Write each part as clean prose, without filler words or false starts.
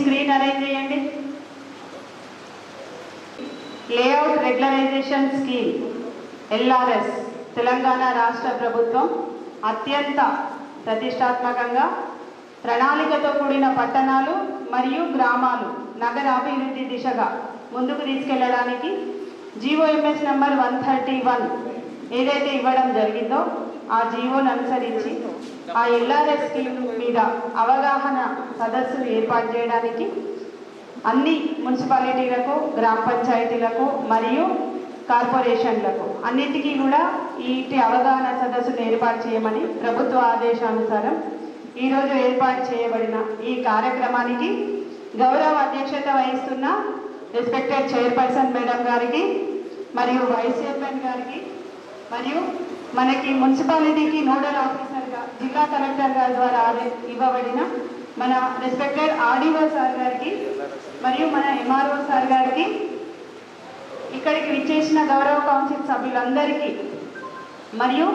Screen arrange చేయండి. Layout regularization scheme LRS Telangana రాష్ట్ర ప్రభుత్వం అత్యంత ప్రతిష్టాత్మకంగా ప్రణాళికతో కూడిన పట్టణాలు మరియు గ్రామాలు నగరాభివృద్ధి దిశగా ముందుకు తీసుకెళ్లడానికి GOMS నంబర్ 131 ఏదైతే ఇవ్వడం జరిగిందో ఆ జీవోను అనుసరించి ఆ LRS స్కీమ్ మీద అవగాహన సదస్సులు ఏర్పాటు చేయడానికి అన్ని మున్సిపాలిటీలకు, గ్రామ పంచాయతీలకు మరియు కార్పొరేషన్లకు అన్నిటికీ కూడా ఈ అవగాహన సదస్సును ఏర్పాటు చేయమని ప్రభుత్వ ఆదేశానుసారం ఈరోజు ఏర్పాటు చేయబడిన ఈ కార్యక్రమానికి గౌరవ అధ్యక్షత వహిస్తున్న రెస్పెక్టెడ్ చైర్పర్సన్ మేడం గారికి మరియు వైస్ చైర్మన్ గారికి మరియు మనకి మున్సిపాలిటీకి నోడల్ ఆఫీసర్గా జిల్లా కలెక్టర్ గారి ద్వారా ఇవ్వబడిన మన రెస్పెక్టెడ్ ఆర్డీఓ సార్ గారికి మరియు మన MRO సార్ గారికి, ఇక్కడికి విచ్చేసిన గౌరవ కౌన్సిల్ సభ్యులందరికీ మరియు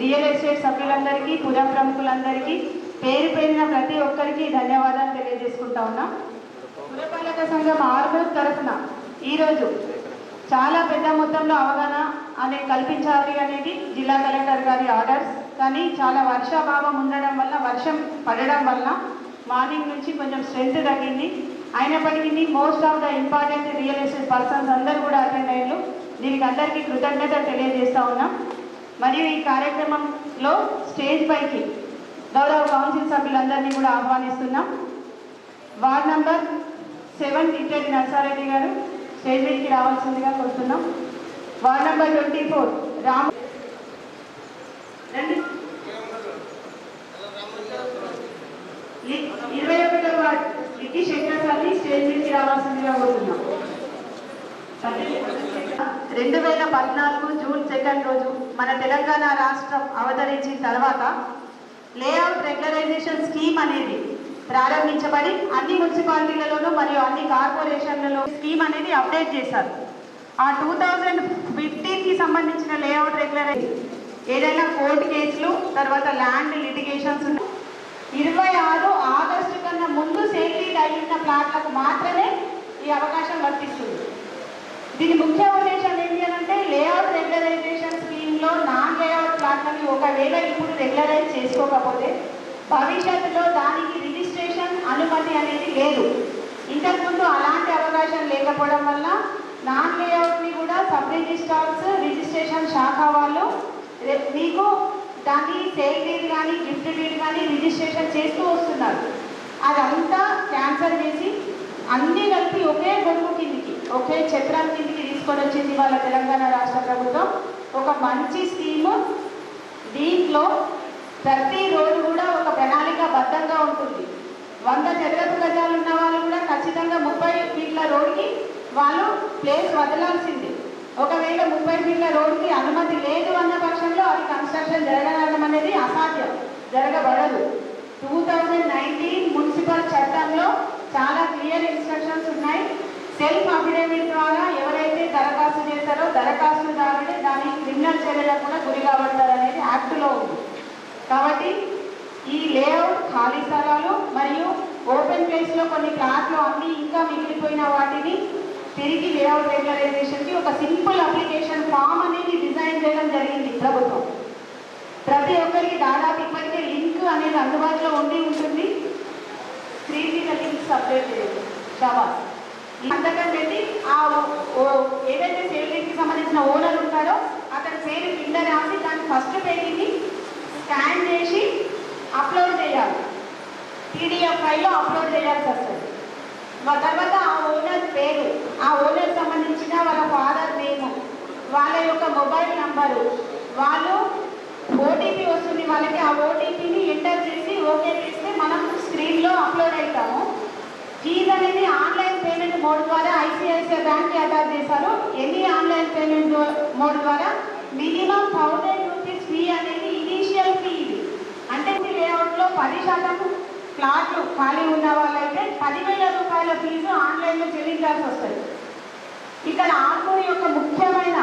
రియల్ ఎస్టేట్ సభ్యులందరికీ, పుర ప్రముఖులందరికీ పేరు పేరిన ప్రతి ఒక్కరికి ధన్యవాదాలు తెలియజేసుకుంటా ఉన్నాం. పురపాలక సంఘం ఆర్మూర్ తరఫున ఈరోజు చాలా పెద్ద మొత్తంలో అవగాహన కల్పించాలి అనేది జిల్లా కలెక్టర్ గారి ఆర్డర్స్. కానీ చాలా వర్షాభావం ఉండడం వల్ల, వర్షం పడడం వల్ల మార్నింగ్ నుంచి కొంచెం స్ట్రెంత్ తగ్గింది. అయినప్పటికీ most of the important real estate persons అందరూ కూడా అటెండ్ అయ్యారు. దీనికి అందరికీ కృతజ్ఞత తెలియజేస్తూ ఉన్నాం. మరియు ఈ కార్యక్రమంలో స్టేజ్ పైకి గౌరవ కౌన్సిల్ సభ్యులందరినీ కూడా ఆహ్వానిస్తున్నాం. వార్డ్ నంబర్ 7 ఇట్టడి నర్సారెడ్డి గారు స్టేజ్ మీదకి రావాల్సిందిగా కోరుతున్నాం. వార్డ్ నంబర్ 24 రామ్ 21వ వార్డ్ లిక్కి శంకర్ సార్ని స్టేజ్ మీదకి రావాల్సిందిగా కోరుతున్నాం. 2014 జూన్ 2 రోజు మన తెలంగాణ రాష్ట్రం అవతరించిన తర్వాత లేఅవుట్ రెగ్యులరైజేషన్ స్కీమ్ అనేది ప్రారంభించబడి అన్ని మున్సిపాలిటీలలోనూ మరియు అన్ని కార్పొరేషన్లలో స్కీమ్ అనేది అప్డేట్ చేశారు. ఆ 2015కి సంబంధించిన లేఅవుట్ రెగ్యులరైజేషన్ ఏదైనా కోర్టు కేసులు, తర్వాత ల్యాండ్ లిటిగేషన్స్ 26 ఆగస్టు కన్నా ముందు సేల్ అయిన ప్లాట్లకు మాత్రమే ఈ అవకాశం వర్తిస్తుంది. దీని ముఖ్య ఉద్దేశం ఏంటి అంటే లేఅవుట్ రెగ్యులరైజేషన్ స్కీమ్లో నాన్ లేఅవుట్ ప్లాట్లని ఒకవేళ ఇప్పుడు రెగ్యులరైజ్ చేసుకోకపోతే భవిష్యత్తులో దానికి రిజిస్ట్రేషన్ అనుమతి అనేది లేదు. ఇంతకుముందు అలాంటి అవకాశం లేకపోవడం వల్ల నాన్ లేఅవుట్ని కూడా సబ్ రిజిస్ట్రార్స్, రిజిస్ట్రేషన్ శాఖ వాళ్ళు మీకు దాన్ని సేల్ డీడ్ కానీ గిఫ్ట్ డీడ్ కానీ రిజిస్ట్రేషన్ చేస్తూ వస్తున్నారు. అదంతా క్యాన్సల్ చేసి అన్నీ కలిపి ఒకే గొడుగు కిందికి, ఒకే చక్రం కిందికి తీసుకొని వచ్చింది వాళ్ళ తెలంగాణ రాష్ట్ర ప్రభుత్వం. ఒక మంచి స్కీము. దీంట్లో ప్రతి రోడ్డు కూడా ఒక ప్రణాళికాబద్ధంగా ఉంటుంది. 100 చదరపు గజాలు ఉన్న వాళ్ళు కూడా ఖచ్చితంగా 30 ఫీట్ల రోడ్డుకి వాళ్ళు ప్లేస్ వదలాల్సింది. ఒకవేళ 30 ఫీట్ల రోడ్డుకి అనుమతి లేదు అన్న పక్షంలో అది కన్స్ట్రక్షన్ జరగడం అనేది అసాధ్యం, జరగబడదు. 2019 మున్సిపల్ చట్టంలో చాలా క్లియర్ ఇన్స్ట్రక్షన్స్ ఉన్నాయి. సెల్ఫ్ అఫిడేవిట్ ద్వారా ఎవరైతే దరఖాస్తు చేస్తారో దరఖాస్తుదారుడే దాని క్రిమినల్ చర్యలకు కూడా గురి కాబడతారు అనేది యాక్టులో ఉంది. కాబట్టి ఈ లేఅవుట్ ఖాళీ స్థలాలు మరియు ఓపెన్ ప్లేస్లో కొన్ని ప్లాట్లు అన్నీ ఇంకా మిగిలిపోయిన వాటిని తిరిగి లేఅవుట్ రెగ్యులరైజేషన్కి ఒక సింపుల్ అప్లికేషన్ ఫామ్ అనేది డిజైన్ చేయడం జరిగింది ప్రభుత్వం. ప్రతి ఒక్కరికి దాదాపు ఇప్పటికే లింక్ అనేది అందుబాటులో ఉంటుంది. స్క్రీన్ మీద లింక్ సపరేట్ చేయాలి. షాబాస్ సంతకం పెట్టి ఆ ఏదైతే సేల్ డీడ్కి సంబంధించిన ఓనర్ ఉంటారో అతని పేరు కింద రాసి దాని ఫస్ట్ పేజీని స్కాన్ చేసి అప్లోడ్ చేయాలి. PDF ఫైల్లో అప్లోడ్ చేయాల్సి వస్తుంది. తర్వాత ఆ ఓనర్ పేరు, ఆ ఓనర్ సంబంధించిన వాళ్ళ ఫాదర్ నేము, వాళ్ళ యొక్క మొబైల్ నంబరు, వాళ్ళు OTP వస్తుంది వాళ్ళకి. ఆ OTPని ఎంటర్ చేసి ఓకే చేస్తే మనం స్క్రీన్లో అప్లోడ్ అవుతాము. ఫీజ్ అనేది ఆన్లైన్ పేమెంట్ మోడ్ ద్వారా ICICI బ్యాంక్కి అటాచ్ చేశారు. ఎనీ ఆన్లైన్ పేమెంట్ మోడ్ ద్వారా మినిమం 1000 రూపీస్ ఫీ అనేది ఇనీషియల్ ఫీ. ఇది అంటే లేఅవుట్లో 10% ప్లాట్లు ఖాళీ ఉన్న వాళ్ళైతే 10,000 రూపాయల ఫీజు ఆన్లైన్లో చెల్లించాల్సి వస్తుంది. ఇక్కడ ఆర్మూర్ యొక్క ముఖ్యమైన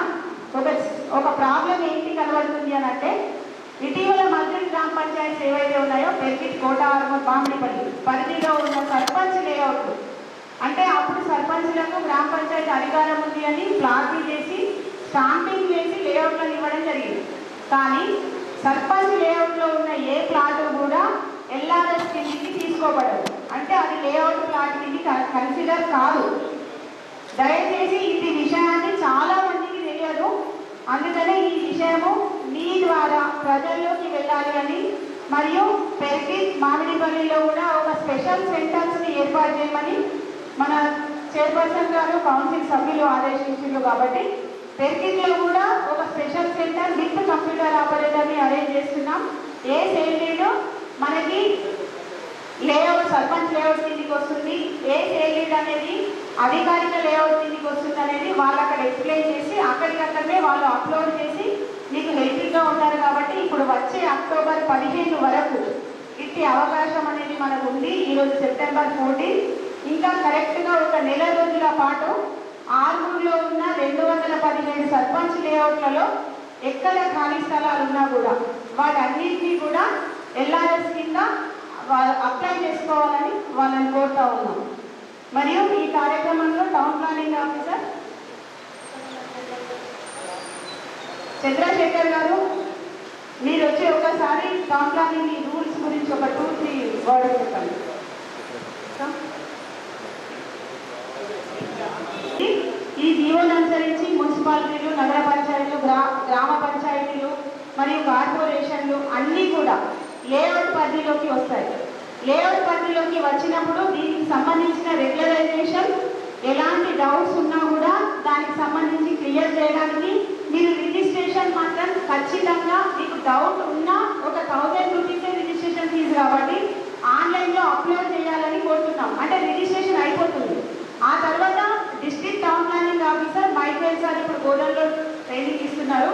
ఒక ప్రాబ్లం ఏంటి కనబడుతుంది అని అంటే ఇటీవల మధ్య గ్రామ పంచాయతీలు ఏవైతే ఉన్నాయో పెరిగిట్, కోట ఆర్మూర్, మామిడిపల్లి పరిధిలో ఉన్న సర్పంచ్ లేఅవుట్లు, అంటే అప్పుడు సర్పంచ్లకు గ్రామ పంచాయతీ అధికారం ఉంది అని ప్లాట్లు చేసి స్టాంపింగ్ చేసి లేఅవుట్లను ఇవ్వడం జరిగింది. కానీ సర్పంచ్ లేఅవుట్లో ఉన్న ఏ ప్లాట్ కూడా ఎల్ఆర్ఎస్ కిందికి తీసుకోబడదు, అంటే అది లేఅవుట్ ప్లాట్ కింది కన్సిడర్ కాదు. దయచేసి ఈ విషయాన్ని చాలా మందికి తెలియదు, అందుకనే ఈ విషయము మీ ద్వారా ప్రజల్లోకి వెళ్ళాలి అని, మరియు పెరిగిట్, మామిడిపల్లిలో కూడా ఒక స్పెషల్ సెంటర్స్ని ఏర్పాటు చేయమని మన చైర్పర్సన్ గారు కౌన్సిల్ సభ్యులు ఆదేశించారు. కాబట్టి పెరిగిట్లో కూడా ఒక స్పెషల్ సెంటర్ విత్ కంప్యూటర్ ఆపరేటర్ని అరేంజ్ చేస్తున్నాం. ఏ సేల్ మనకి లేఅవుట్ సర్పంచ్ లేఅవుట్ కిందికి వస్తుంది, ఏ సేల్ అనేది అధికారిక లేఅవుట్ కిందికి వస్తుంది అనేది వాళ్ళు అక్కడ ఎక్స్ప్లెయిన్ చేసి అక్కడికక్కడనే వాళ్ళు అప్లోడ్ చేసి మీకు హెల్ప్గా ఉంటారు. కాబట్టి ఇప్పుడు వచ్చే అక్టోబర్ 15 వరకు ఇట్టి అవకాశం అనేది మనకు ఉంది. ఈరోజు సెప్టెంబర్ 14, ఇంకా కరెక్ట్గా ఒక నెల రోజుల పాటు ఆర్మూర్లో ఉన్న 217 సర్పంచ్ లేఅవుట్లలో ఎక్కడ ఖాళీ స్థలాలు ఉన్నా కూడా వాటన్నింటినీ కూడా ఎల్ఆర్ఎస్ కింద అప్లై చేసుకోవాలని వాళ్ళని కోరుతా ఉన్నాం. మరియు ఈ కార్యక్రమంలో టౌన్ ప్లానింగ్ ఆఫీసర్ చంద్రశేఖర్ గారు మీరు వచ్చి ఒకసారి టౌన్ ప్లానింగ్ రూల్స్ గురించి ఒక 2-3 వర్డ్స్ చెప్పండి. ఈ జీవోను అనుసరించి మున్సిపాలిటీలు, నగర పంచాయతీలు, గ్రామ పంచాయతీలు మరియు కార్పొరేషన్లు అన్నీ కూడా లేఅవుట్ పరిధిలోకి వస్తాయి. లేఅవుట్ పరిధిలోకి వచ్చినప్పుడు దీనికి సంబంధించిన రెగ్యులరైజేషన్ ఎలాంటి డౌట్స్ ఉన్నా కూడా దానికి సంబంధించి క్లియర్ చేయడానికి మీరు రిజిస్ట్రేషన్ మాత్రం ఖచ్చితంగా మీకు డౌట్ ఉన్నా ఒక 1000 రూపీసే రిజిస్ట్రేషన్ ఫీజు కాబట్టి ఆన్లైన్లో అప్లోడ్ చేయాలని కోరుతున్నాం. అంటే రిజిస్ట్రేషన్ అయిపోతుంది. ఆ తర్వాత district town planning officer Michael sir ఇప్పుడు గోడల్లో ట్రైనింగ్ ఇస్తున్నారు.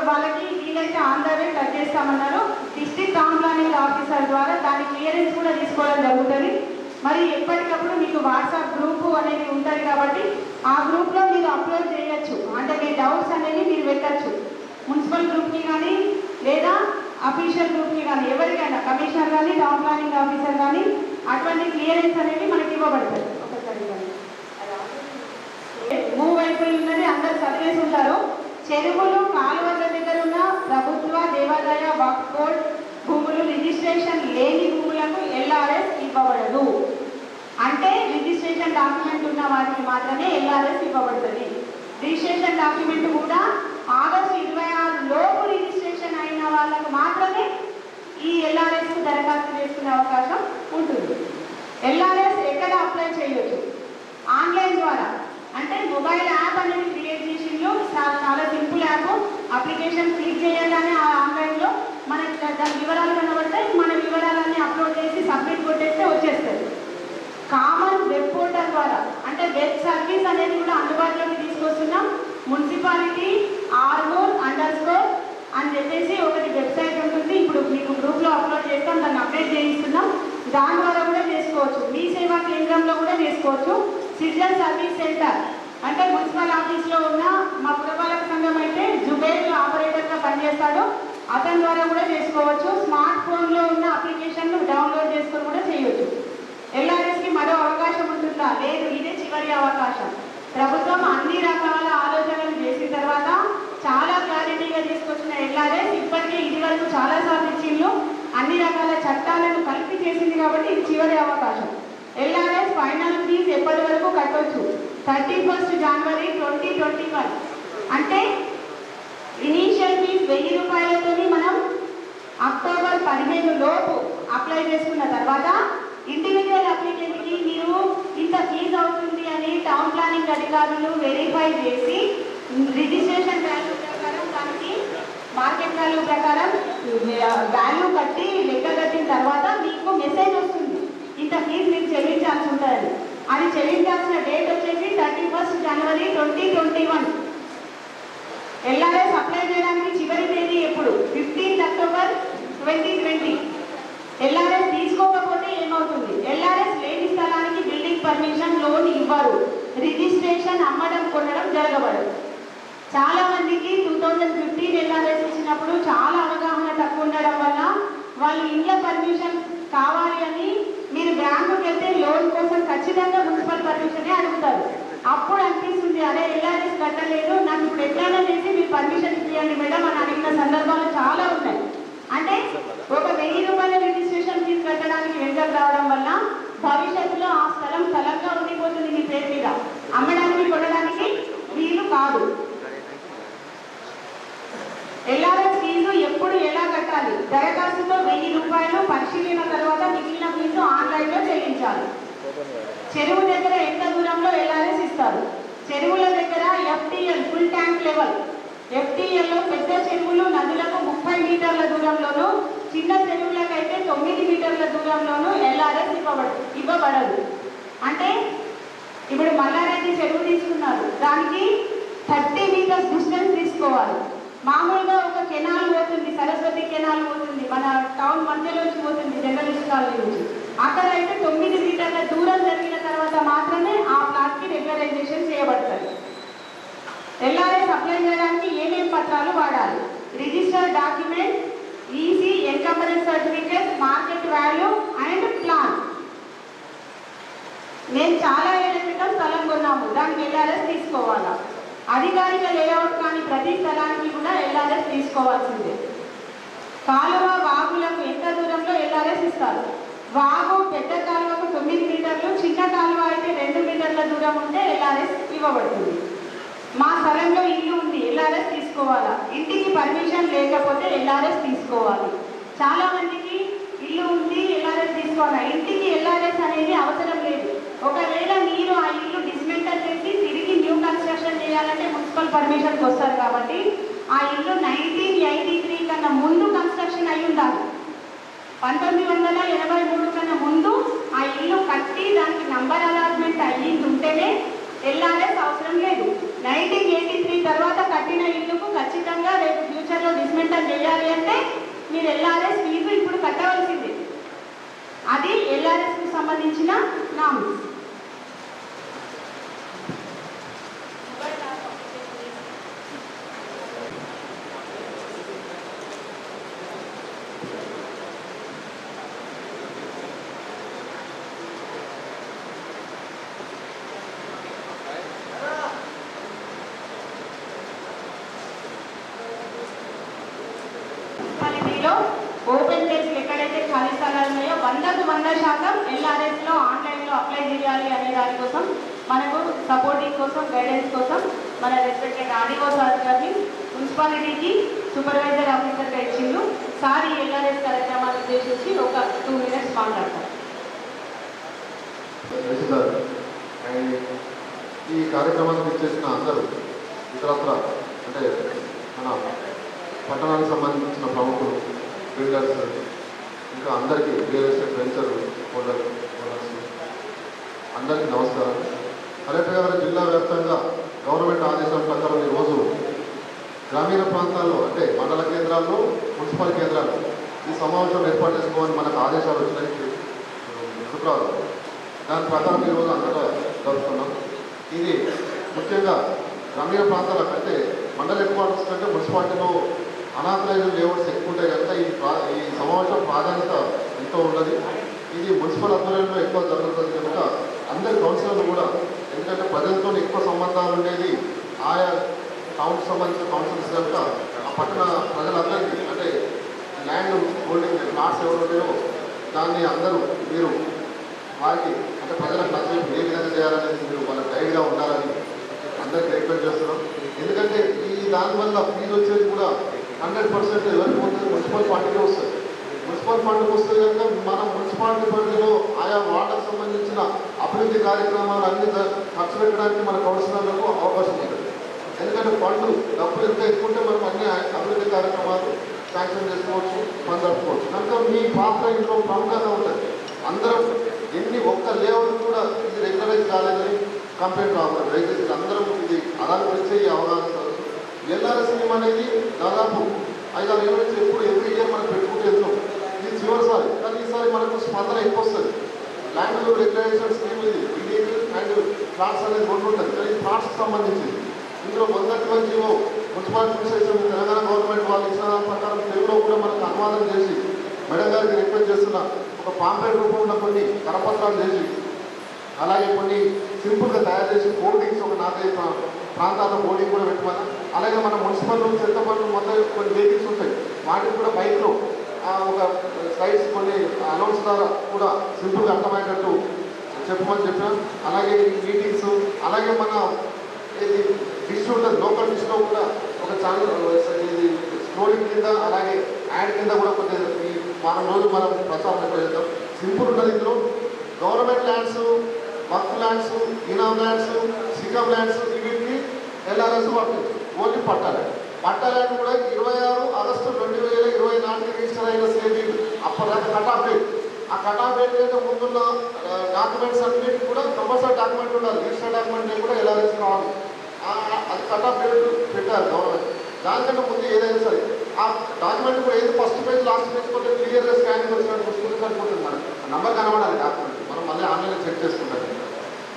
వాళ్ళకి వీలైతే ఆన్ ద వే టచ్ చేస్తామన్నారు. డిస్ట్రిక్ట్ టౌన్ ప్లానింగ్ ఆఫీసర్ ద్వారా దాని క్లియరెన్స్ కూడా తీసుకోవడం జరుగుతుంది. మరి ఎప్పటికప్పుడు మీకు వాట్సాప్ గ్రూపు అనేది ఉంటుంది కాబట్టి ఆ గ్రూప్లో మీరు అప్లోడ్ చేయొచ్చు. అంటే మీ డౌట్స్ అనేవి మీరు పెట్టచ్చు. మున్సిపల్ గ్రూప్కి కానీ లేదా అఫీషియల్ గ్రూప్కి కానీ ఎవరికైనా కమిషనర్ కానీ టౌన్ ప్లానింగ్ ఆఫీసర్ కానీ అటువంటి క్లియరెన్స్ అనేవి మనకి ఇవ్వబడతాయి. ఒకసారి మూవ్ అయిపోయి ఉన్నది అందరు చదివేసి ఉంటారు. చెరువులు, కాలువల దగ్గర ఉన్న ప్రభుత్వ, దేవాదాయ, వక్ఫ్ బోర్డ్ భూములు రిజిస్ట్రేషన్ లేని భూములకు ఎల్ఆర్ఎస్ ఇవ్వబడదు. అంటే రిజిస్ట్రేషన్ డాక్యుమెంట్ ఉన్న వాటికి మాత్రమే ఎల్ఆర్ఎస్ ఇవ్వబడుతుంది. రిజిస్ట్రేషన్ డాక్యుమెంట్ కూడా ఆగస్టు 26 లోపు రిజిస్ట్రేషన్ అయిన వాళ్ళకు మాత్రమే ఈ ఎల్ఆర్ఎస్కు దరఖాస్తు చేసుకునే అవకాశం ఉంటుంది. ఎల్ఆర్ఎస్ ఎక్కడ అప్లై చేయొచ్చు? ఆన్లైన్ ద్వారా. అంటే మొబైల్ యాప్ అనేది క్రియేట్ చేసిండ్రు. చాలా సింపుల్ యాప్. అప్లికేషన్ క్లిక్ చేయగానే ఆ ఆన్లైన్లో మనకి దాని వివరాలు కనబడతాయి. మన వివరాలన్నీ అప్లోడ్ చేసి సబ్మిట్ కొట్టేస్తే వచ్చేస్తుంది. కామన్ వెబ్ పోర్టల్ ద్వారా అంటే వెబ్ సర్వీస్ అనేది కూడా అందుబాటులోకి తీసుకొస్తున్నాం. మున్సిపాలిటీ ఆర్మూర్ _ అని చెప్పేసి ఒకటి వెబ్సైట్ ఉంటుంది. ఇప్పుడు మీకు గ్రూప్లో అప్లోడ్ చేస్తాం, దాన్ని అప్డేట్ చేయిస్తున్నాం. దాని ద్వారా కూడా చేసుకోవచ్చు. మీ సేవా కేంద్రంలో కూడా చేసుకోవచ్చు. సిటిజన్ సర్వీస్ సెంటర్ అంటే మున్సిపల్ ఆఫీస్లో ఉన్న మా పురపాలక సంఘం అయితే జుబేర్ ఆపరేటర్గా పనిచేస్తాడు, అతని ద్వారా కూడా చేసుకోవచ్చు. స్మార్ట్ ఫోన్లో ఉన్న అప్లికేషన్ను డౌన్లోడ్ చేసుకొని కూడా చేయవచ్చు. ఎల్ఆర్ఎస్కి మరో అవకాశం ఉంటుందా? లేదు, ఇదే చివరి అవకాశం. ప్రభుత్వం అన్ని రకాల ఆలోచనలు చేసిన తర్వాత చాలా క్లారిటీగా తీసుకొచ్చిన ఎల్ఆర్ఎస్ ఇప్పటికే ఇది వరకు చాలాసార్లు ఇచ్చిండ్రు. అన్ని రకాల చట్టాలను కలిపి చేసింది కాబట్టి ఇది చివరి అవకాశం. ఎల్ఆర్ఎస్ ఫైనల్ ఫీజు ఎప్పటి వరకు కట్టవచ్చు? 31 జనవరి 2021. అంటే ఇనీషియల్ ఫీజు 1000 రూపాయలతో మనం అక్టోబర్ 15 లోపు అప్లై చేసుకున్న తర్వాత ఇండివిజువల్ అప్లికెంట్కి మీరు ఇంత ఫీజు అవుతుంది అని టౌన్ ప్లానింగ్ అధికారులు వెరిఫై చేసి రిజిస్ట్రేషన్ వాల్యూ ప్రకారం దానికి మార్కెట్ వాల్యూ ప్రకారం వాల్యూ కట్టి లెక్క కట్టిన తర్వాత మీకు మెసేజ్ వస్తుంది, ఇంత ఫీజు మీరు చెల్లించాల్సి ఉంటుంది. అది చెల్లించాల్సిన డేట్ వచ్చేసి 31 జనవరి 2021. ఎల్ఆర్ఎస్ అప్లై చేయడానికి చివరి తేదీ ఎప్పుడు? 15 అక్టోబర్ 2020. ఎల్ఆర్ఎస్ తీసుకోకపోతే ఏమవుతుంది? ఎల్ఆర్ఎస్ లేని స్థలానికి బిల్డింగ్ పర్మిషన్ లోన్ ఇవ్వరు. రిజిస్ట్రేషన్ అమ్మడం కొనడం జరగబడదు. చాలా మందికి 2015 ఎల్ఆర్ఎస్ ఇచ్చినప్పుడు చాలా అవగాహన తక్కువ ఉండడం వల్ల వాళ్ళు ఇంట్లో పర్మిషన్ కావాలి అని మీరు బ్యాంకుకి వెళ్తే లోన్ కోసం ఖచ్చితంగా మున్సిపల్ పర్మిషనే అడుగుతారు. అప్పుడు అనిపిస్తుంది అదే ఎల్ఆర్ఎస్ కట్టలేదు, నాకు ఇప్పుడు ఎట్లైనా చేసి మీరు పర్మిషన్ ఇవ్వండి మేడం అని అడిగిన సందర్భాలు చాలా ఉన్నాయి. అంటే ఒక 1000 రూపాయల రిజిస్ట్రేషన్ ఫీజు కట్టడానికి వెంటకు రావడం వల్ల భవిష్యత్తులో ఆ స్థలం స్థలంగా ఉండిపోతుంది మీ పేరు మీద, అమ్మడానికి కొనడానికి వీలు కాదు. ఎల్ఆర్ఎస్ ఫీజు ఎప్పుడు ఎలా కట్టాలి? దరఖాస్తుతో 1000 రూపాయలు పరిశీలన తర్వాత మిగిలిన ఫీజు ఆన్లైన్లో చెల్లించాలి. చెరువు దగ్గర ఎంత దూరంలో ఎల్ఆర్ఎస్ ఇస్తారు? చెరువుల దగ్గర ఎఫ్టీఎల్ ఫుల్ ట్యాంక్ లెవెల్, ఎఫ్టీఎల్లో పెద్ద చెరువులు నదులకు 30 మీటర్ల దూరంలోను, చిన్న చెరువులకైతే 9 మీటర్ల దూరంలోను ఎల్ఆర్ఎస్ ఇవ్వబడదు. అంటే ఇప్పుడు మల్లారెడ్డి చెరువు తీసుకున్నారు, దానికి 30 మీటర్స్ డిస్టెన్స్ తీసుకోవాలి. మామూలుగా ఒక కెనాల్ పోతుంది, సరస్వతి కెనాల్ పోతుంది, మన టౌన్ మధ్యలోంచి పోతుంది జర్నలిస్ట్ కాలనీ నుంచి. అక్కడ అయితే 9 మీటర్ల దూరం జరిగిన తర్వాత మాత్రమే ఆ ప్లాట్కి రెగ్యులరైజేషన్ చేయబడతాయి. ఎల్ఆర్ఎస్ అప్లై చేయడానికి ఏమేమి పత్రాలు వాడాలి? Register document, EC, encumbrance certificate, market value and plan. నేను చాలా ఏళ్ల క్రితం స్థలం కొన్నాము, దానికి ఎల్ఆర్ఎస్ తీసుకోవాలా? అధికారిక లేఅవుట్ కానీ ప్రతి స్థలానికి కూడా ఎల్ఆర్ఎస్ తీసుకోవాల్సిందే. కాలువ వాగులకు ఎంత దూరంలో ఎల్ఆర్ఎస్ ఇస్తారు? వాగు పెద్ద కాలువకు 9 మీటర్లు, చిన్న కాలువ అయితే 2 మీటర్ల దూరం ఉంటే ఎల్ఆర్ఎస్ ఇవ్వబడుతుంది. మా స్థలంలో ఇల్లు ఉంది, ఎల్ఆర్ఎస్ తీసుకోవాలా? ఇంటికి పర్మిషన్ లేకపోతే ఎల్ఆర్ఎస్ తీసుకోవాలి. చాలా మందికి ఇల్లు ఉంది, ఎల్ఆర్ఎస్ తీసుకోవాలా? ఇంటికి ఎల్ఆర్ఎస్ అనేది అవసరం లేదు. ఒకవేళ మీరు ఆ ఇల్లు డిస్మెంటల్ చేసి తిరిగి న్యూ కన్స్ట్రక్షన్ చేయాలంటే మున్సిపల్ పర్మిషన్కి వస్తారు. కాబట్టి ఆ ఇల్లు 1983 కన్నా ముందు కన్స్ట్రక్షన్ అయి ఉండాలి. 1983 కన్నా ముందు ఆ ఇల్లు కట్టి దానికి నంబర్ అలాట్మెంట్ అయ్యింది ఉంటేనే ఎల్ఆర్ఎస్ అవసరం లేదు. 1983 తర్వాత కట్టిన ఇల్లుకు ఖచ్చితంగా రేపు ఫ్యూచర్లో డిస్మెంటల్ చేయాలి అంటే మీరు ఎల్ఆర్ఎస్ ఫీజు ఇప్పుడు కట్టవలసిందే. అది ఎల్ఆర్ఎస్కు సంబంధించిన నామ్స్. ఓపెన్ ప్లేస్లు ఎక్కడైతే ఖాళీ స్థలాలు ఉన్నాయో 100కు 100% ఎల్ఆర్ఎస్లో ఆన్లైన్లో అప్లై చేయాలి అనే దానికోసం మనకు సపోర్టింగ్ కోసం గైడెన్స్ కోసం మన రెస్పెక్టెడ్ ఆర్డీఓ సార్ గారిని మున్సిపాలిటీకి సూపర్వైజర్ ఆఫీసర్గా ఇచ్చిండు. సార్ ఈ ఎల్ఆర్ఎస్ కార్యక్రమాన్ని ఉద్దేశించి ఒక 2 minutes మాట్లాడతారు. ఈ కార్యక్రమానికి ఇచ్చేసిన అందరూ ఇతరత్ర అంటే మన పట్టణానికి సంబంధించిన ప్రముఖులు, బిల్డర్స్, ఇంకా అందరికీ రియల్ ఎస్టేట్ వెంచర్ హోల్డర్స్ అందరికీ నమస్కారం. కలెక్టర్ గారు జిల్లా వ్యాప్తంగా గవర్నమెంట్ ఆదేశం ప్రకారం ఈరోజు గ్రామీణ ప్రాంతాల్లో అంటే మండల కేంద్రాల్లో, మున్సిపల్ కేంద్రాల్లో ఈ సమావేశం ఏర్పాటు చేసుకోవాలని మనకు ఆదేశాలు వచ్చినాయి శుక్రవారం. దాని ప్రకారం ఈరోజు అందరూ జరుపుతున్నాం. ఇది ముఖ్యంగా గ్రామీణ ప్రాంతాల కంటే మండల హెడ్ క్వార్టర్స్ కంటే మున్సిపాలిటీలో అనాథరైజ్డ్ లేఅవుట్స్ ఎక్కువ ఉంటాయి కనుక ఈ సమావేశం ప్రాధాన్యత ఎంతో ఉన్నది. ఇది మున్సిపల్ ఆధ్వర్యంలో ఎక్కువ జరుగుతుంది కనుక అందరి కౌన్సిలర్లు కూడా, ఎందుకంటే ప్రజలతో ఎక్కువ సంబంధాలు ఉండేది ఆయా టౌన్కి సంబంధించిన కౌన్సిలర్స్ కనుక ఆ పట్టణ ప్రజలందరికీ అంటే ల్యాండ్ హోల్డింగ్ ప్లాట్స్ ఎవరు ఉంటాయో దాన్ని అందరూ మీరు వారికి అంటే ప్రజలకు నచ్చి ఏ విధంగా చేయాలనేది మీరు వాళ్ళ గైడ్గా ఉండాలని అందరికీ రిక్వెస్ట్ చేస్తున్నాం. ఎందుకంటే ఈ దానివల్ల ఫీజు వచ్చేది కూడా 100% ఎవరికి పోతుంది? మున్సిపల్ ఫండ్కే వస్తుంది. మున్సిపల్ ఫండ్కి వస్తుంది కనుక మనం మున్సిపాలిటీ పరిధిలో ఆయా వార్డుకు సంబంధించిన అభివృద్ధి కార్యక్రమాలు అన్ని ఖర్చు పెట్టడానికి మన కౌన్సిలర్లకు అవకాశం ఉంటుంది. ఎందుకంటే ఫండ్ డబ్బులు ఎంత ఎక్కువ ఉంటే మనం అన్ని అభివృద్ధి కార్యక్రమాలు శాంక్షన్ చేసుకోవచ్చు, ఫండ్ జరుపుకోవచ్చు. కనుక మీ పాత్ర ఇంట్లో ప్రముఖంగా ఉంటుంది. అందరం ఒక్క లేఅవుట్ కూడా ఇది రెగ్యులరైజ్ కాలేదని కంప్లైంట్ రావాలి. దయచేసి అందరం ఇది అదాని గురించే ఈ అవగాహన. ఎల్ఆర్ఎస్ స్కీమ్ అనేది దాదాపు 5-6 ఏళ్ళ నుంచి ఎప్పుడు ఎవ్రీ ఇయర్ మనం పెట్టుకుంటూ వెళ్తాం. ఇది చివరిసారి, కానీ ఈసారి మనకు స్పందన ఎక్కువ వస్తుంది. ల్యాండ్ రెగ్యులరైజేషన్ స్కీమ్ ఇది అండ్ ప్లాట్స్ అనేది 2 ఉంటుంది, కానీ ప్లాట్స్కి సంబంధించింది. ఇందులో మొదటి GO municipal administration Telangana government వాళ్ళు ఇచ్చిన దాని ప్రకారం తెలుగులో కూడా మనకు అనువాదం చేసి మేడం గారికి రిక్వెస్ట్ చేస్తున్న ఒక పాంప్లెట్ రూపంలో కొన్ని కరపత్రాలు చేసి అలాగే కొన్ని సింపుల్గా తయారు చేసి బోర్డింగ్స్ ఒక 4-5 ప్రాంతాల్లో బోర్డింగ్ కూడా పెట్టమన్నా. అలాగే మన మున్సిపల్ చెత్త పనులు మొత్తం కొన్ని వెహికల్స్ ఉంటాయి, వాటికి కూడా బైక్లో ఒక సైడ్స్ కొన్ని అనౌన్స్ ద్వారా కూడా సింపుల్గా అర్థమయ్యేటట్టు చెప్పమని చెప్పాను. అలాగే మీటింగ్స్, అలాగే మన ఇది డిష్ ఉంటుంది లోకల్ డిష్లో కూడా ఒక ఛానల్ ఇది స్క్రోలింగ్ కింద అలాగే యాడ్ కింద కూడా కొన్ని ఈ వారం రోజులు మనం ప్రచారం ఎక్కువ చేద్దాం. సింపుల్ ఉంటుంది. ఇందులో గవర్నమెంట్ ల్యాండ్స్, వర్క్ ల్యాండ్స్, ఇనామ్ ల్యాండ్స్, సికమ్ ల్యాండ్స్ వీటికి ఎల్ఆర్ఎస్ వర్తించు. ఓన్లీ పట్టాలను కూడా 26 ఆగస్టు 2024 రిజిస్టర్ అయిన సేవీ అప్పటిదాకా కట్ ఆఫ్ డేట్. ఆ కట్ ఆఫ్ డేట్ కంటే ముందున్న డాక్యుమెంట్స్ అన్నిటికీ కూడా కంపల్సరీ డాక్యుమెంట్ ఉండాలి. రిజిస్టర్ డాక్యుమెంట్ కూడా ఎల్ఆర్ఎస్ కావాలి. అది కట్ ఆఫ్ డేట్ పెట్టారు గవర్నమెంట్. దానికంటే ముందు ఏదైనా సరే ఆ డాక్యుమెంట్ కూడా ఏది ఫస్ట్ పేజ్ లాస్ట్ పేజ్ కొంటే క్లియర్గా స్కానింగ్ వచ్చినట్టు వస్తుంది సరిపోతుంది. మనకి నంబర్ కనబడాలి డాక్యుమెంట్, మనం మళ్ళీ ఆన్లైన్లో చెక్ చేసుకుంటాం.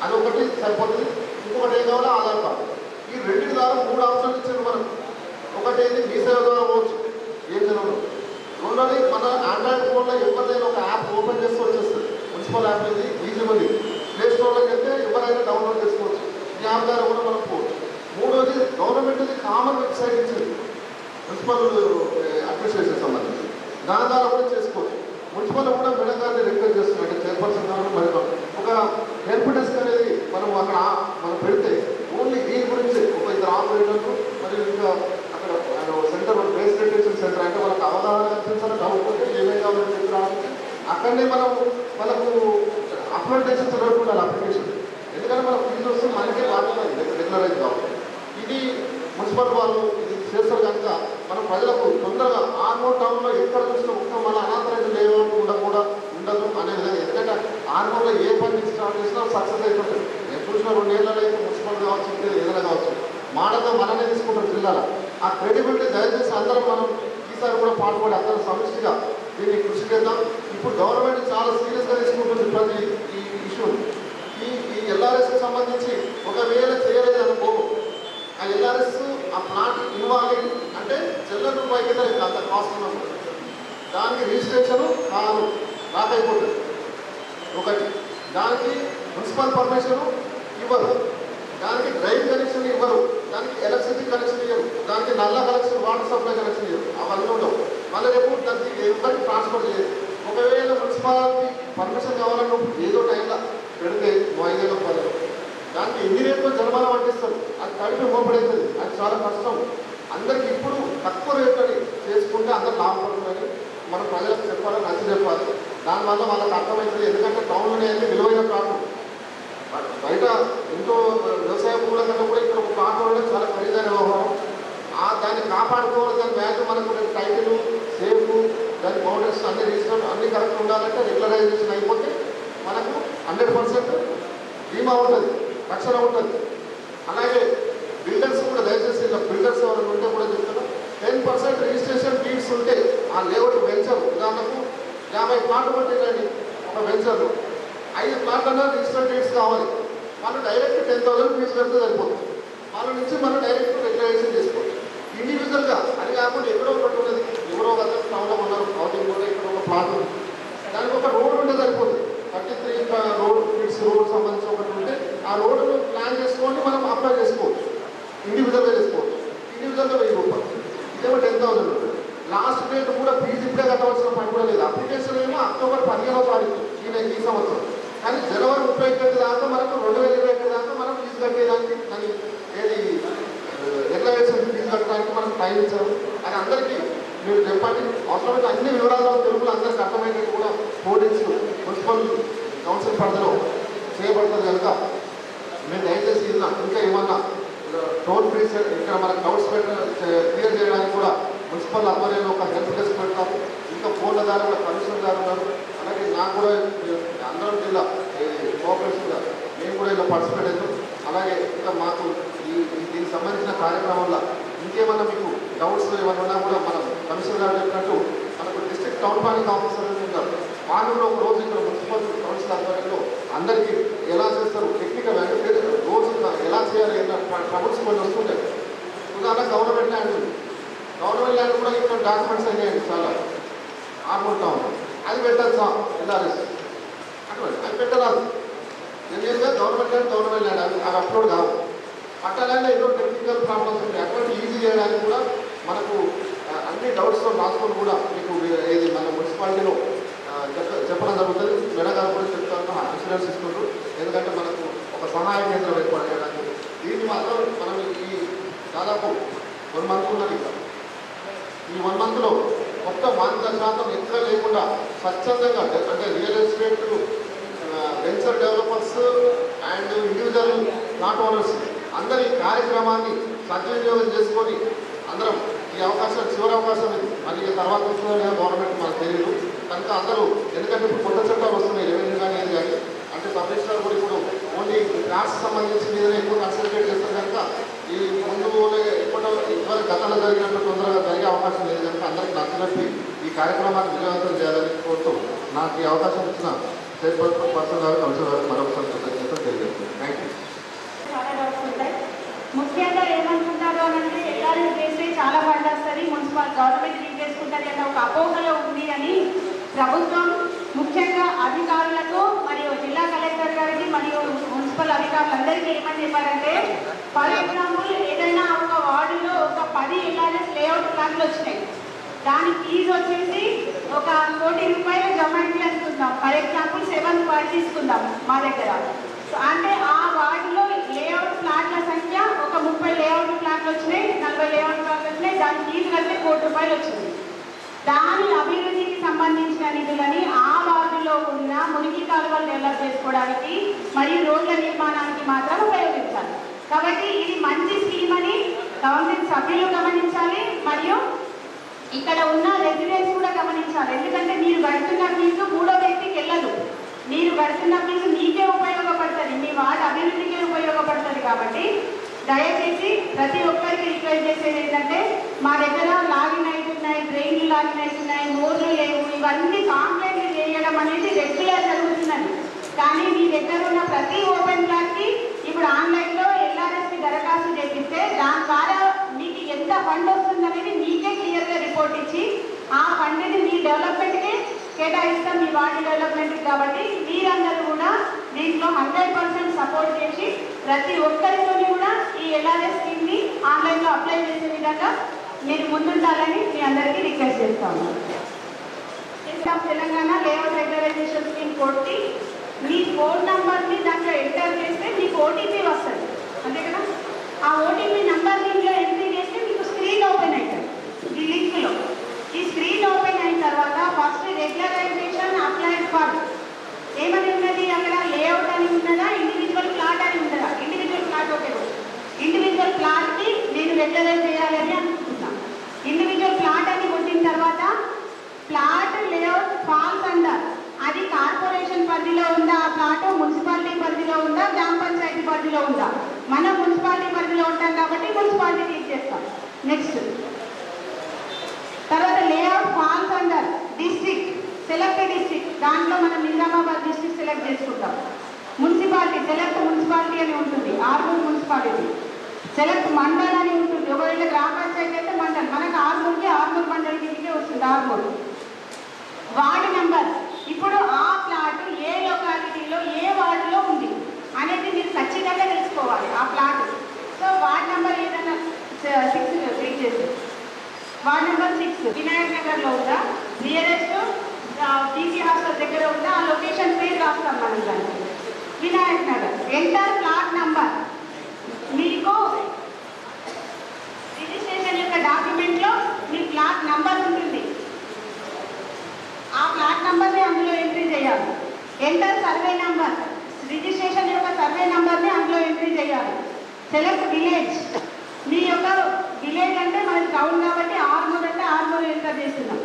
అది ఒకటి సరిపోతుంది. ఇంకొకటి ఏం కావాలో ఆధార్ కార్డు. ఈ రెండింటి ద్వారా 3 ఆప్షన్లు ఇచ్చారు మనకు. ఒకటి ఏంటి మీ సేవ ద్వారా పోవచ్చు, ఏం జరగదు. రెండోది మన ఆండ్రాయిడ్ ఫోన్లో ఎవరిదైనా ఒక యాప్ ఓపెన్ చేస్తూ వచ్చేస్తుంది. మున్సిపల్ యాప్ ఇది ఈజీ ఉంది. ప్లే స్టోర్లోకి వెళ్తే ఎవరైనా డౌన్లోడ్ చేసుకోవచ్చు. ఈ యాప్ ద్వారా కూడా మనం పోవచ్చు. మూడోది గవర్నమెంట్ది కామన్ వెబ్సైట్ ఇచ్చింది మున్సిపల్ అడ్మినిస్ట్రేషన్ సంబంధించి, దాని ద్వారా కూడా చేసుకోవచ్చు. మున్సిపల్ కూడా మేడం గారిని రిక్వెస్ట్ చేస్తున్నాం, అంటే చైర్పర్సన్ గారు మరి ఒక హెల్ప్ డెస్క్ అనేది మనం అక్కడ మనం పెడితే ఓన్లీ దీని గురించి ఒక 2 ఆపరేటర్లు మరియు ఇంకా అక్కడ సెంటర్ బేస్ డెటెక్షన్ సెంటర్ అంటే వాళ్ళకి అవగాహన కల్పించాలి. డౌట్ ఉంటే ఏమేమి కావాలని చెప్పి రావచ్చు. అక్కడనే మనం వాళ్ళకు అప్లోడ్ చేసి చదువుకుంటారు అప్లికేషన్. ఎందుకంటే మన ఫీజు వస్తే మనకే బాగుంటుంది రెగ్యులరైజ్ కావాలి. ఇది మున్సిపల్ వాళ్ళు ఇది చేస్తారు కనుక మనం ప్రజలకు తొందరగా ఆర్మూర్ టౌన్లో ఎక్కడ చూసినా ఒక్క మన అనాథరైజ్ లేఅవుట్ కూడా ఉండదు అనే విధంగా. ఎందుకంటే ఆర్మూర్లో ఏ పని స్టార్ట్ చేసినా సక్సెస్ అయిపోతుంది. నేను చూసిన 2 ఏళ్ళలో అయితే మున్సిపల్ కావచ్చు, ఏదైనా కావచ్చు, మాటతో మననే తీసుకుంటాం జిల్లాలో. ఆ క్రెడిబిలిటీ దయచేసి అందరం మనం ఈసారి కూడా పాల్పడి అందరం సమిష్టిగా దీన్ని కృషి చేద్దాం. ఇప్పుడు గవర్నమెంట్ చాలా సీరియస్గా తీసుకుంటుంది ప్రతి ఈ ఇష్యూ. ఈ ఎల్ఆర్ఎస్కి సంబంధించి ఒకవేళ చేయలేదు అనుకో, ఆ ఎల్ఆర్ఎస్ ఆ ప్లాంట్ ఇన్వాల్వ్ అంటే చెల్లెల రూపాయి కింద అంత కాస్ట్ ఉన్నప్పుడు దానికి రిజిస్ట్రేషన్ కాదు రాకైపోతుంది. ఒకటి దానికి మున్సిపల్ పర్మిషన్ ఇవ్వరు, దానికి డ్రైవ్ కనెక్షన్ ఇవ్వరు, దానికి ఎలక్ట్రిసిటీ కనెక్షన్ ఇవ్వరు, దానికి నల్ల కనెక్షన్ వాటర్ సప్లై కనెక్షన్ ఇవ్వరు. అవన్నీ ఉండవు. మళ్ళీ రేపు దానికి ఎవరికి ట్రాన్స్ఫర్ చేయరు. ఒకవేళ మున్సిపాలిటీ పర్మిషన్ కావాలన్నప్పుడు ఏదో టైంలో పెడితే 5,000 రూపాయలు దానికి ఎన్ని రేట్లు జరిమానా పట్టిస్తారు. అది కడిపి మోపడవుతుంది. అది చాలా కష్టం. అందరికి ఇప్పుడు తక్కువ రేట్లని చేసుకుంటే అందరు లాభపడుతుందని మనం ప్రజలకు చెప్పాలని నచ్చి చెప్పాలి. దానివల్ల వాళ్ళకి అర్థమవుతుంది. ఎందుకంటే టౌన్లోనే అయితే విలువైన ప్లాట్లు బయట ఎంతో వ్యవసాయ భూముల కన్నా కూడా ఇక్కడ ఒక ప్లాట్ ఉండడం చాలా ఖరీదైన వ్యవహారం. దాన్ని కాపాడుకోవాలి. దాని వాల్యూ మనకు టైటిల్ సేఫ్ దాని బౌండరీస్ అన్ని రిజిస్టర్ అన్ని కరెక్ట్ ఉండాలంటే రెగ్యులరైజేషన్ అయిపోతే మనకు 100% బీమా ఉంటుంది, రక్షణ ఉంటుంది. అలాగే బిల్డర్స్ కూడా దయచేసి ఇలా బిల్డర్స్ ఎవరైనా ఉంటే కూడా చెప్తున్నా 10% రిజిస్ట్రేషన్ ఫీస్ ఉంటే ఆ లేఅవుట్ వెంచర్ ఉదాహరణకు 50 ప్లాట్లు పట్టిందండి ఒక వెంచర్లో 5 ప్లాట్లన్నా రిజిస్టర్ డేట్స్ కావాలి. వాళ్ళు డైరెక్ట్ 10,000 ఫీజు కడితే సరిపోతుంది. వాళ్ళ నుంచి మనం డైరెక్ట్ రెగ్యులరైజేషన్ చేసుకోవచ్చు ఇండివిజువల్గా. అది కాకుండా ఎక్కడో ఒకటి ఉన్నది, ఎవరో ఒక టౌన్లో ఉన్నారు హౌసింగ్ కూడా ఇక్కడ ఒక ప్లాట్ ఉంది, దానికి ఒక రోడ్ ఉంటే సరిపోతుంది. 33 రోడ్ ఫీట్స్ రోడ్ సంబంధించి ఒకటి ఉంటే ఆ రోడ్డును ప్లాన్ చేసుకొని మనం అప్లై చేసుకోవచ్చు. ఇండివిజువల్గా చేసుకోవచ్చు. ఇండివిజువల్గా 1000 రూపాయలు, ఇదేమో 10,000 ఉంటుంది. లాస్ట్ డేట్ కూడా ఫీజు ఇప్పుడే కట్టవలసిన పని కూడా లేదు. అప్లికేషన్ ఏమో అక్టోబర్ 15వ తారీఖు ఈ సంవత్సరం. కానీ జనవరి 31 దాకా మనకు 2021 దాకా మనం ఫీజు కట్టేదానికి దాన్ని ఏది రెగ్యులరైజేషన్ ఫీజు కట్టడానికి మనకు టైం ఇచ్చారు. అది అందరికీ మీరు చెప్పండి. అవసరమైన అన్ని వివరాలు తెలుగులో అందరికీ అర్థమయ్యేది కూడా కోడింగ్స్ మున్సిపల్ కౌన్సిల్ పరిధిలో చేయబడుతుంది కనుక మీరు దయచేసి ఇలా ఇంకా ఏమన్నా టోల్ ఫ్రీ ఇక్కడ మన క్లౌడ్స్ క్లియర్ చేయడానికి కూడా మున్సిపల్ ఆధ్వర్యంలో ఒక హెల్ప్ డెస్క్ పెడతారు. ఇంకా ఫోన్ల ద్వారా కూడా కమిషనర్ గారు ఉన్నారు. అలాగే నాకు కూడా అందరం జిల్లా కోఆపరేషన్గా మేము కూడా ఇలా పార్టిసిపేట్ అవుతాం. అలాగే ఇంకా మాకు దీనికి సంబంధించిన కార్యక్రమంలో ఇంకేమన్నా మీకు డౌట్స్ ఏమన్నా ఉన్నా కూడా మనం కమిషనర్ గారు చెప్పినట్టు మనకు డిస్ట్రిక్ట్ టౌన్ ప్లానింగ్ ఆఫీసర్ ఉంటారు. వాళ్ళు ఒక రోజు ఇక్కడ మున్సిపల్ కౌన్సిల్ ఆధ్వర్యంలో అందరికీ ఎలా చేస్తారు టెక్నికల్ అంటే రోజు ఎలా చేయాలి ట్రబుల్స్ కొన్ని వస్తుంటాయి. ఉదాహరణ గవర్నమెంట్ ల్యాండ్ ఉంది. గవర్నమెంట్ ల్యాండ్ కూడా ఇప్పుడు డాక్యుమెంట్స్ అయినాయండి చాలా ఆర్మూర్తా ఉంది. అది పెట్టచ్చా ఎల్ఆర్ఎస్ అటువంటి అది పెట్టరాదు. ఎందుకంటే గవర్నమెంట్ ల్యాండ్ అది అప్లోడ్ కాదు. పట్టా ల్యాండ్ ఎన్నో టెక్నికల్ ప్రాబ్లమ్స్ ఉంటాయి. అటువంటి ఈజీ చేయడానికి కూడా మనకు అన్ని డౌట్స్తో రాసుకొని కూడా మీకు ఏది మన మున్సిపాలిటీలో చెప్పడం జరుగుతుంది. మేడగారు కూడా చెప్తాను, ఇన్సూరెన్స్ ఇస్తుంటారు. ఎందుకంటే మనకు ఒక సహాయ కేంద్రం ఏర్పాటు చేయడానికి దీన్ని మాత్రం మనం ఈ దాదాపు 1 మంత్ ఉన్నది. ఈ 1 మంత్లో మొత్తం 100% ఎక్కడ లేకుండా స్వచ్ఛందంగా అంటే real estate venture developers and individual plot owners అందరి కార్యక్రమాన్ని సద్వినియోగం చేసుకొని అందరం ఈ అవకాశం చివరి అవకాశం ఇది. మళ్ళీ తర్వాత వస్తుందో గవర్నమెంట్ మనకు తెలియదు కనుక అందరూ, ఎందుకంటే ఇప్పుడు కొత్త చట్టాలు వస్తున్నాయి రెవెన్యూ కానీ ఏది కానీ, అంటే సబ్ రిజిస్ట్రార్ కూడా ఇప్పుడు ఓన్లీ క్లాస్ సంబంధించి మీదనే ఎక్కువ కాన్సన్ట్రేట్ చేస్తారు కనుక ఈ ముందు ఇదివరకు గతంలో జరిగినట్టు తొందరగా జరిగే అవకాశం లేదు కనుక అందరికీ నచ్చినట్టు ఈ కార్యక్రమాన్ని విజయవంతం చేయాలని కోరుతూ నాకు ఈ అవకాశం ఇచ్చిన చైర్పర్సన్ గారు కౌన్సిలర్ గారు మరొకసారి కృతజ్ఞతలు తెలియజేస్తాను. Thank you. చాలా డౌట్స్ ఉంటాయి. ముఖ్యంగా ఏమనుకుంటారు అంటే ఎల్ఆర్ఎస్ చేస్తే చాలా ఫండ్ వస్తుంది, మున్సిపల్ గవర్నమెంట్ లీడ్ చేసుకుంటుంది అన్న ఒక అపోహలో ఉంది అని ప్రభుత్వం ముఖ్యంగా అధికారులకు మరియు జిల్లా కలెక్టర్ గారికి మరియు మున్సిపల్ అధికారులందరికీ ఏమని చెప్పారంటే, ఫర్ ఎగ్జాంపుల్ ఏదైనా ఒక వార్డులో ఒక 10 ఎల్ఆర్ఎస్ లేఅవుట్ ప్లాన్లు వచ్చినాయి. దాని ఫీజు వచ్చేసి ఒక 1 కోటి రూపాయలు గవర్నమెంట్కి అనుకుందాం. ఫర్ ఎగ్జాంపుల్ 7 వార్డు తీసుకుందాం మా దగ్గర. అంటే ఆ వార్డులో లేఅవుట్ ప్లాట్ల సంఖ్య ఒక 30 లేఅవుట్ ప్లాట్లు వచ్చినాయి, 40 లేఅవుట్ ప్లాట్లు వచ్చినాయి. దాని ఫీజు కలిపి 1 కోటి రూపాయలు వచ్చింది. దాని అభివృద్ధికి సంబంధించిన నిధులని ఆ వార్డులో ఉన్న మురికి కాలువలు డెవలప్ చేసుకోవడానికి మరియు రోడ్ల నిర్మాణానికి మాత్రం ఉపయోగించాలి. కాబట్టి ఇది మంచి స్కీమ్ అని కౌన్సిల్ సభ్యులు గమనించాలి మరియు ఇక్కడ ఉన్న రెసిడెంట్స్ కూడా గమనించాలి. ఎందుకంటే మీరు కడుతున్న ఫీజు 3వ వ్యక్తికి వెళ్ళదు. మీరు కడుతున్న ఫీజు మీకే ఉపయోగపడుతుంది, మీ వార్డు అభివృద్ధికే ఉపయోగపడుతుంది. కాబట్టి దయచేసి ప్రతి ఒక్కరికి రిక్వెస్ట్ చేసేది ఏంటంటే, మా దగ్గర లాగిన్ అవుతున్నాయి, డ్రైన్లు లాగిన్ అవుతున్నాయి, మోర్లు లేవు, ఇవన్నీ కాంప్లైంట్లు చేయడం అనేది రెగ్యులర్ జరుగుతున్నది. కానీ మీ దగ్గర ఉన్న ప్రతి ఓపెన్ ప్లాట్కి ఇప్పుడు ఆన్లైన్లో ఎల్ఆర్ఎస్కి దరఖాస్తు చేపిస్తే దాని ద్వారా మీకు ఎంత ఫండ్ వస్తుందనేది మీకే క్లియర్గా రిపోర్ట్ ఇచ్చి ఆ ఫండ్ని మీ డెవలప్మెంట్కే కేటాయిస్తాం, మీ వార్డు డెవలప్మెంట్కి. కాబట్టి మీరందరూ కూడా దీంట్లో 100% సపోర్ట్ చేసి ప్రతి ఒక్కరితోని కూడా ఈ ఎల్ఆర్ఎస్ స్కీమ్ని ఆన్లైన్లో అప్లై చేసే విధంగా మీరు ముందుండాలని మీ అందరికీ రిక్వెస్ట్ చేస్తాము. తెలంగాణ లేఅవుట్ రెగ్యులరైజేషన్ స్కీమ్ కొట్టి మీ ఫోన్ నెంబర్ని దాంట్లో ఎంటర్ చేస్తే మీకు ఓటీపీ వస్తుంది, అంతే కదా. ఆ ఓటీపీ నెంబర్ దీంట్లో ఎంట్రీ చేస్తే మీకు స్క్రీన్ ఓపెన్ అవుతుంది. ఈ లింక్లో ఈ స్క్రీన్ ఓపెన్ అయిన తర్వాత ఫస్ట్ రెగ్యులరైజేషన్ అప్లైడ్ ఫర్ ఏమని ఉన్నది అక్కడ, లేఅవుట్ అని ఉన్నదా, ఇండివిజువల్ ప్లాట్ అని ఉన్నదా. ఇండివిజువల్ ప్లాట్ ఓకే, ఇండివిజువల్ ప్లాట్కి నేను రెగ్యులరైజ్ చేయాలని అనుకుంటున్నాను. ఇండివిజువల్ ప్లాట్ అని కొట్టిన తర్వాత ప్లాట్ లేఅవుట్ ఫాల్స్ అండర్, అది కార్పొరేషన్ పరిధిలో ఉందా ఆ ప్లాట్, మున్సిపాలిటీ పరిధిలో ఉందా, గ్రామ పంచాయతీ పరిధిలో ఉందా. మనం మున్సిపాలిటీ పరిధిలో ఉంటాం కాబట్టి మున్సిపాలిటీ క్లిక్ చేస్తాం. నెక్స్ట్ తర్వాత layout falls under district, select district, దాంట్లో మనం నిజామాబాద్ డిస్ట్రిక్ట్ సెలెక్ట్ చేసుకుంటాం. మున్సిపాలిటీ సెలెక్ట్ మున్సిపాలిటీ అని ఉంటుంది, ఆర్మూర్ మున్సిపాలిటీ. సెలెక్ట్ మండల్ అని ఉంటుంది, ఒకవేళ గ్రామ పంచాయతీ అయితే మండల్, మనకు ఆర్మూర్ మండల్ కిందకే వస్తుంది ఆర్మూర్. వార్డు నెంబర్, ఇప్పుడు ఆ ప్లాట్ ఏ లొకాలిటీలో ఏ వార్డులో ఉంది అనేది మీరు ఖచ్చితంగా తెలుసుకోవాలి ఆ ప్లాట్. సో వార్డు నెంబర్ ఏదైనా 6 క్లిక్ చేసి వార్డు నెంబర్ 6 వినాయక్ నగర్లో ఉందా, నియరెస్ట్ బీసీ హాస్టల్ దగ్గర ఉందా, ఆ లొకేషన్ పేరు రాస్తాం మనం దానికి. Vinayak Nagar, enter plot number. మీకు రిజిస్ట్రేషన్ యొక్క డాక్యుమెంట్లో మీ ప్లాట్ నంబర్ ఉంటుంది, ఆ ప్లాట్ నంబర్ని అందులో ఎంట్రీ చేయాలి. ఎంటర్ సర్వే నంబర్, రిజిస్ట్రేషన్ యొక్క సర్వే నంబర్ని అందులో ఎంట్రీ చేయాలి. సెలెక్ట్ విలేజ్, మీ యొక్క విలేజ్ అంటే మనకి టౌన్ కాబట్టి ఆర్మూర్ అంటే ఆర్మూర్ ఎంటర్ చేస్తున్నాం.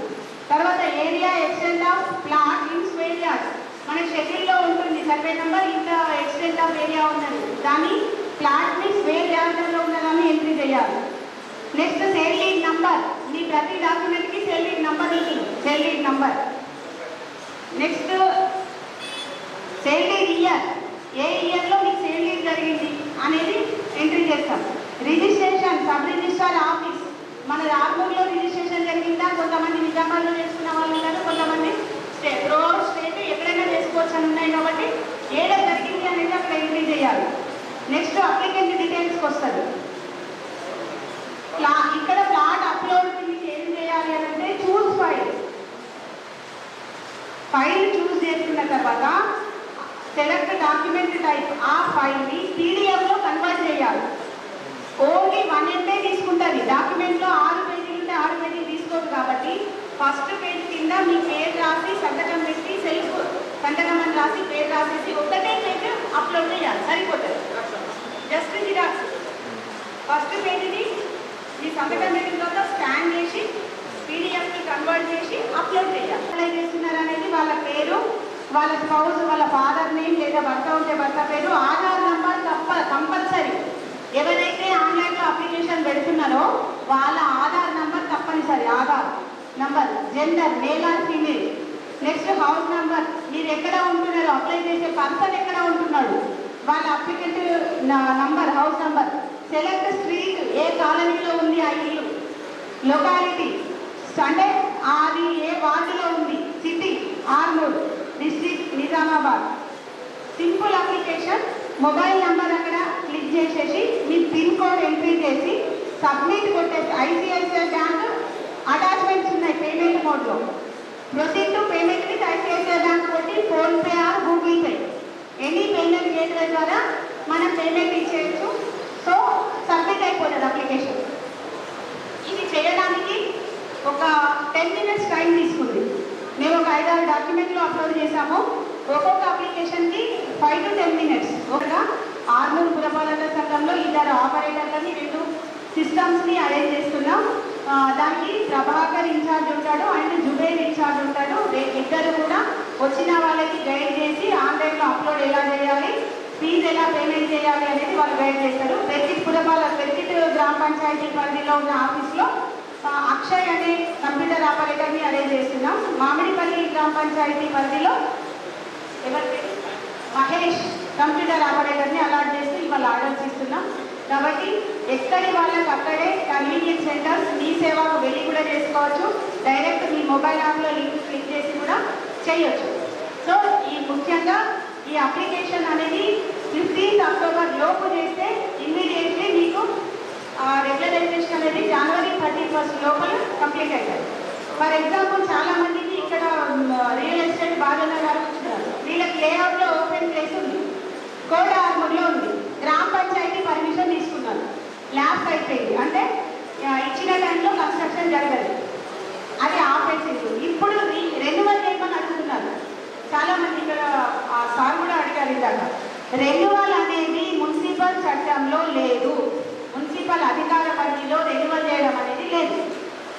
తర్వాత area extent of plot in square yard, మన షెడ్యూల్లో ఉంటుంది సర్వే నెంబర్, ఇంత ఎక్స్టెంట్ ఆఫ్ ఏరియా ఉన్నది, దాని ప్లాట్ని స్క్వేర్ యార్డ్లో ఉన్నదాన్ని ఎంట్రీ చేయాలి. నెక్స్ట్ సేల్ లీడ్ నంబర్, మీ ప్రతి డాక్యుమెంట్కి సేల్ లీడ్ నంబర్ ఉంటుంది, sale deed number. Next sale deed year, ఏ ఇయర్లో మీకు సేల్ లీడ్ జరిగింది అనేది ఎంట్రీ చేస్తాం. రిజిస్ట్రార్ ఆఫీస్ మన ఆర్మూర్లో రిజిస్ట్రేషన్ జరిగిందా, కొంతమంది నిజామాబాద్లో చేసుకున్న వాళ్ళు ఉన్నారు, కొంతమంది స్టేట్ ఎక్కడైనా చేసుకోవచ్చు అని ఉన్నాయి. కాబట్టి ఏడ జరిగింది అనేది అక్కడ ఎంట్రీ చేయాలి. నెక్స్ట్ అప్లికెంట్ డీటెయిల్స్కి వస్తుంది. ఇక్కడ ప్లాట్ అప్లోడ్కి మీకు ఏం చేయాలి అని అంటే చూస్ ఫైల్ చూస్ చేసుకున్న తర్వాత సెలెక్ట్ డాక్యుమెంట్ టైప్, ఆ ఫైల్ని పీడిఎఫ్లో కన్వర్ట్ చేయాలి. ఓన్లీ 1 MB తీసుకుంటుంది. డాక్యుమెంట్లో 6 పేజీలు ఉంటే 6 పేజీలు తీసుకోదు. కాబట్టి ఫస్ట్ పేజ్ కింద మీ పేరు రాసి సంతకం పెట్టి సెల్ఫ్ సంతకం అని రాసి పేరు రాసేసి ఒకటే పేజ్ అప్లోడ్ చేయాలి, సరిపోతుంది. జస్ట్ జిరాక్స్ ఫస్ట్ పేజీని మీ సంతకం పెట్టిన తర్వాత స్కాన్ చేసి పీడిఎఫ్కి కన్వర్ట్ చేసి అప్లోడ్ చేయాలి. అప్లై చేస్తున్నారు అనేది వాళ్ళ పేరు, వాళ్ళ స్పౌస్, వాళ్ళ ఫాదర్ నేమ్ లేదా భర్త ఉంటే భర్త పేరు, ఆధార్ నంబర్ కంపల్సరీ. ఎవరైతే ఆన్లైన్లో అప్లికేషన్ పెడుతున్నారో వాళ్ళ ఆధార్ నంబర్ తప్పనిసరి. Aadhaar number, gender male or female, next house number, మీరు ఎక్కడ ఉంటున్నారో అప్లై చేసే పర్సన్ ఎక్కడ ఉంటున్నాడు, వాళ్ళ applicant number, house number, select street, ఏ కాలనీలో ఉంది ఆ ఇల్లు, లొకాలిటీ అంటే అది ఏ వార్డులో ఉంది, city Armur, district Nizamabad. Simple application. Mobile number అక్కడ క్లిక్ చేసేసి మీ పిన్ కోడ్ ఎంట్రీ చేసి సబ్మిట్ కొట్టేసి ఐసిఐసిఐ బ్యాంక్ అటాచ్మెంట్స్ ఉన్నాయి పేమెంట్ మోడ్లో. Proceed to payment with ICICI bank కొట్టి PhonePe or Google pay any payment gateway ద్వారా మనం పేమెంట్ ఇచ్చేయచ్చు. సో సబ్మిట్ అయిపోతుంది అప్లికేషన్. ఇది చేయడానికి ఒక 10 minutes టైం తీసుకుంది. మేము ఒక 5-6 డాక్యుమెంట్లు అప్లోడ్ చేశాము. ఒక్కొక్క అప్లికేషన్కి 5 to 10 minutes. ఒక ఆర్మూర్ పురపాలక సంఘంలో 2 ఆపరేటర్లని 2 సిస్టమ్స్ని అరేంజ్ చేస్తున్నాం. దానికి ప్రభాకర్ ఇన్ఛార్జ్ ఉంటాడు అండ్ జుబేర్ ఇన్ఛార్జ్ ఉంటాడు. ఇద్దరు కూడా వచ్చిన వాళ్ళకి గైడ్ చేసి ఆన్లైన్లో అప్లోడ్ ఎలా చేయాలి, ఫీజు ఎలా పేమెంట్ చేయాలి అనేది వాళ్ళు గైడ్ చేస్తారు. పెర్కిట్ గ్రామ పంచాయతీ పరిధిలో ఉన్న ఆఫీస్లో అక్షయ్ అనే కంప్యూటర్ ఆపరేటర్ని అరేంజ్ చేస్తున్నాం. మామిడిపల్లి గ్రామ పంచాయతీ పరిధిలో మహేష్ కంప్యూటర్ ఆపరేటర్ని అలాట్ చేస్తూ ఇవాళ ఆర్డర్స్ ఇస్తున్నాం. కాబట్టి ఎక్కడి వాళ్ళకి అక్కడే కన్వీనియన్స్ సెంటర్స్ మీ సేవకు వెళ్ళి కూడా చేసుకోవచ్చు. డైరెక్ట్ మీ మొబైల్ యాప్లో లింక్ క్లిక్ చేసి కూడా చేయొచ్చు. సో ముఖ్యంగా ఈ అప్లికేషన్ అనేది 15th అక్టోబర్ లోపు చేస్తే ఇమ్మీడియట్లీ మీకు రెగ్యులరైజేషన్ అనేది January 31st లోపల కంప్లీట్ అవుతుంది. ఫర్ ఎగ్జాంపుల్ చాలామందికి ఇక్కడ రియల్ ఎస్టేట్ బాగా వచ్చినారు. వీళ్ళకి లేఅవుట్లో ఓపెన్ ప్లేస్ ఉంది, కోట ఆర్మూర్లో ఉంది, గ్రామ పంచాయతీ పర్మిషన్ తీసుకున్నారు, ల్యాబ్స్ అయిపోయింది, అంటే ఇచ్చిన టైంలో కన్స్ట్రక్షన్ జరగదు, అది ఆపేసింది. ఇప్పుడు రెన్యువల్ చేయమని అడుగుతున్నారు చాలామంది. ఇక్కడ సార్ కూడా అడిగారు ఇందాక. రెన్యువల్ అనేది మున్సిపల్ చట్టంలో లేదు, మున్సిపల్ అధికార పరిధిలో రెన్యువల్ చేయడం అనేది లేదు.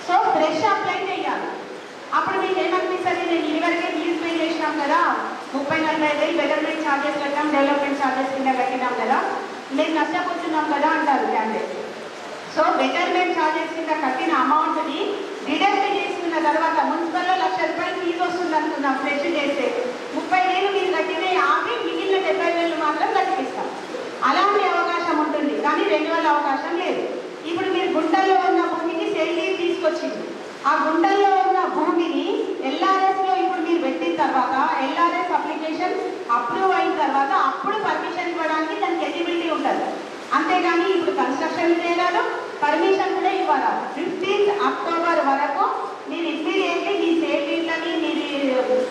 సో ఫ్రెష్ అప్లై చేయాలి. అప్పుడు మీకు ఏమనిపిస్తుంది, నేను ఇదివరకే ఫీజు పే చేసినాం కదా, 30-40 వేలు బెటర్మెంట్ ఛార్జెస్ కట్టాం, డెవలప్మెంట్ ఛార్జెస్ కింద కట్టినాం కదా, మేము నష్టపోతున్నాం కదా అంటారు క్యాండిడేట్. సో బెటర్మెంట్ ఛార్జెస్ కింద కట్టిన అమౌంట్ని డిడక్ట్ చేసుకున్న తర్వాత మున్సిపల్లో 1,00,000 రూపాయలు ఫీజు వస్తుంది అనుకుందాం. ఫ్రెష్ చేస్తే 30,000 మీరు కట్టినే ఆపి మిగిలిన 70,000 మాత్రం కట్టిస్తాం. అలాంటి అవకాశం ఉంటుంది, కానీ రెన్యువల్ అవకాశం లేదు. ఇప్పుడు మీరు గుంటల్లో ఉన్న భూమికి సేల్ డీడ్ తీసుకొచ్చింది. ఆ గుంటల్లో ఉన్న భూమిని ఎల్ఆర్ఎస్లో ఇప్పుడు మీరు పెట్టిన తర్వాత ఎల్ఆర్ఎస్ అప్లికేషన్ అప్రూవ్ అయిన తర్వాత అప్పుడు పర్మిషన్ ఇవ్వడానికి దానికి ఎలిజిబిలిటీ ఉంటుంది. అంతేగాని ఇప్పుడు కన్స్ట్రక్షన్ చేయరాదు, పర్మిషన్ కూడా ఇవ్వాలి. 15th అక్టోబర్ వరకు మీరు ఇమ్మీడియట్లీ మీ సేల్ డీడ్లని, మీ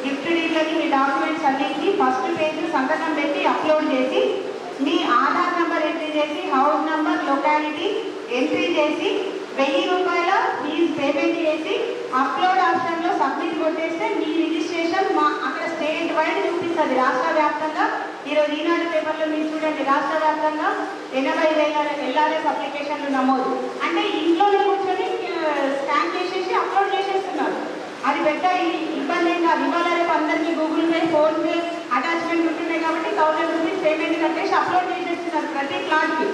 గిఫ్ట్ డీడ్లని, మీ డాక్యుమెంట్స్ అన్నింటినీ ఫస్ట్ పేజ్ సంతకం పెట్టి అప్లోడ్ చేసి మీ ఆధార్ నెంబర్ ఎంట్రీ చేసి హౌస్ నెంబర్, లొకాలిటీ ఎంట్రీ చేసి 1000 రూపాయల ఫీజు పేమెంట్ చేసి అప్లోడ్ ఆప్షన్లో సబ్మిట్ కొట్టేస్తే మీ రిజిస్ట్రేషన్ అక్కడ స్టేట్ వైడ్ చూపిస్తుంది, రాష్ట్ర వ్యాప్తంగా. ఈరోజు ఈనాడు పేపర్లో మీరు చూడండి, రాష్ట్ర వ్యాప్తంగా 80,000 ఎల్ఆర్ఎస్ అప్లికేషన్లు నమోదు. అంటే ఇంట్లోనే కూర్చొని స్కాన్ చేసేసి అప్లోడ్ చేసేస్తున్నారు. అది పెద్ద ఇబ్బంది ఏం కాదు. ఇవాళ రేపు అందరికీ గూగుల్ పే, ఫోన్పే అటాచ్మెంట్ ఉంటున్నాయి కాబట్టి 1000 రూపీస్ పేమెంట్ కట్టేసి అప్లోడ్ చేసేస్తున్నారు ప్రతి ప్లాట్కి.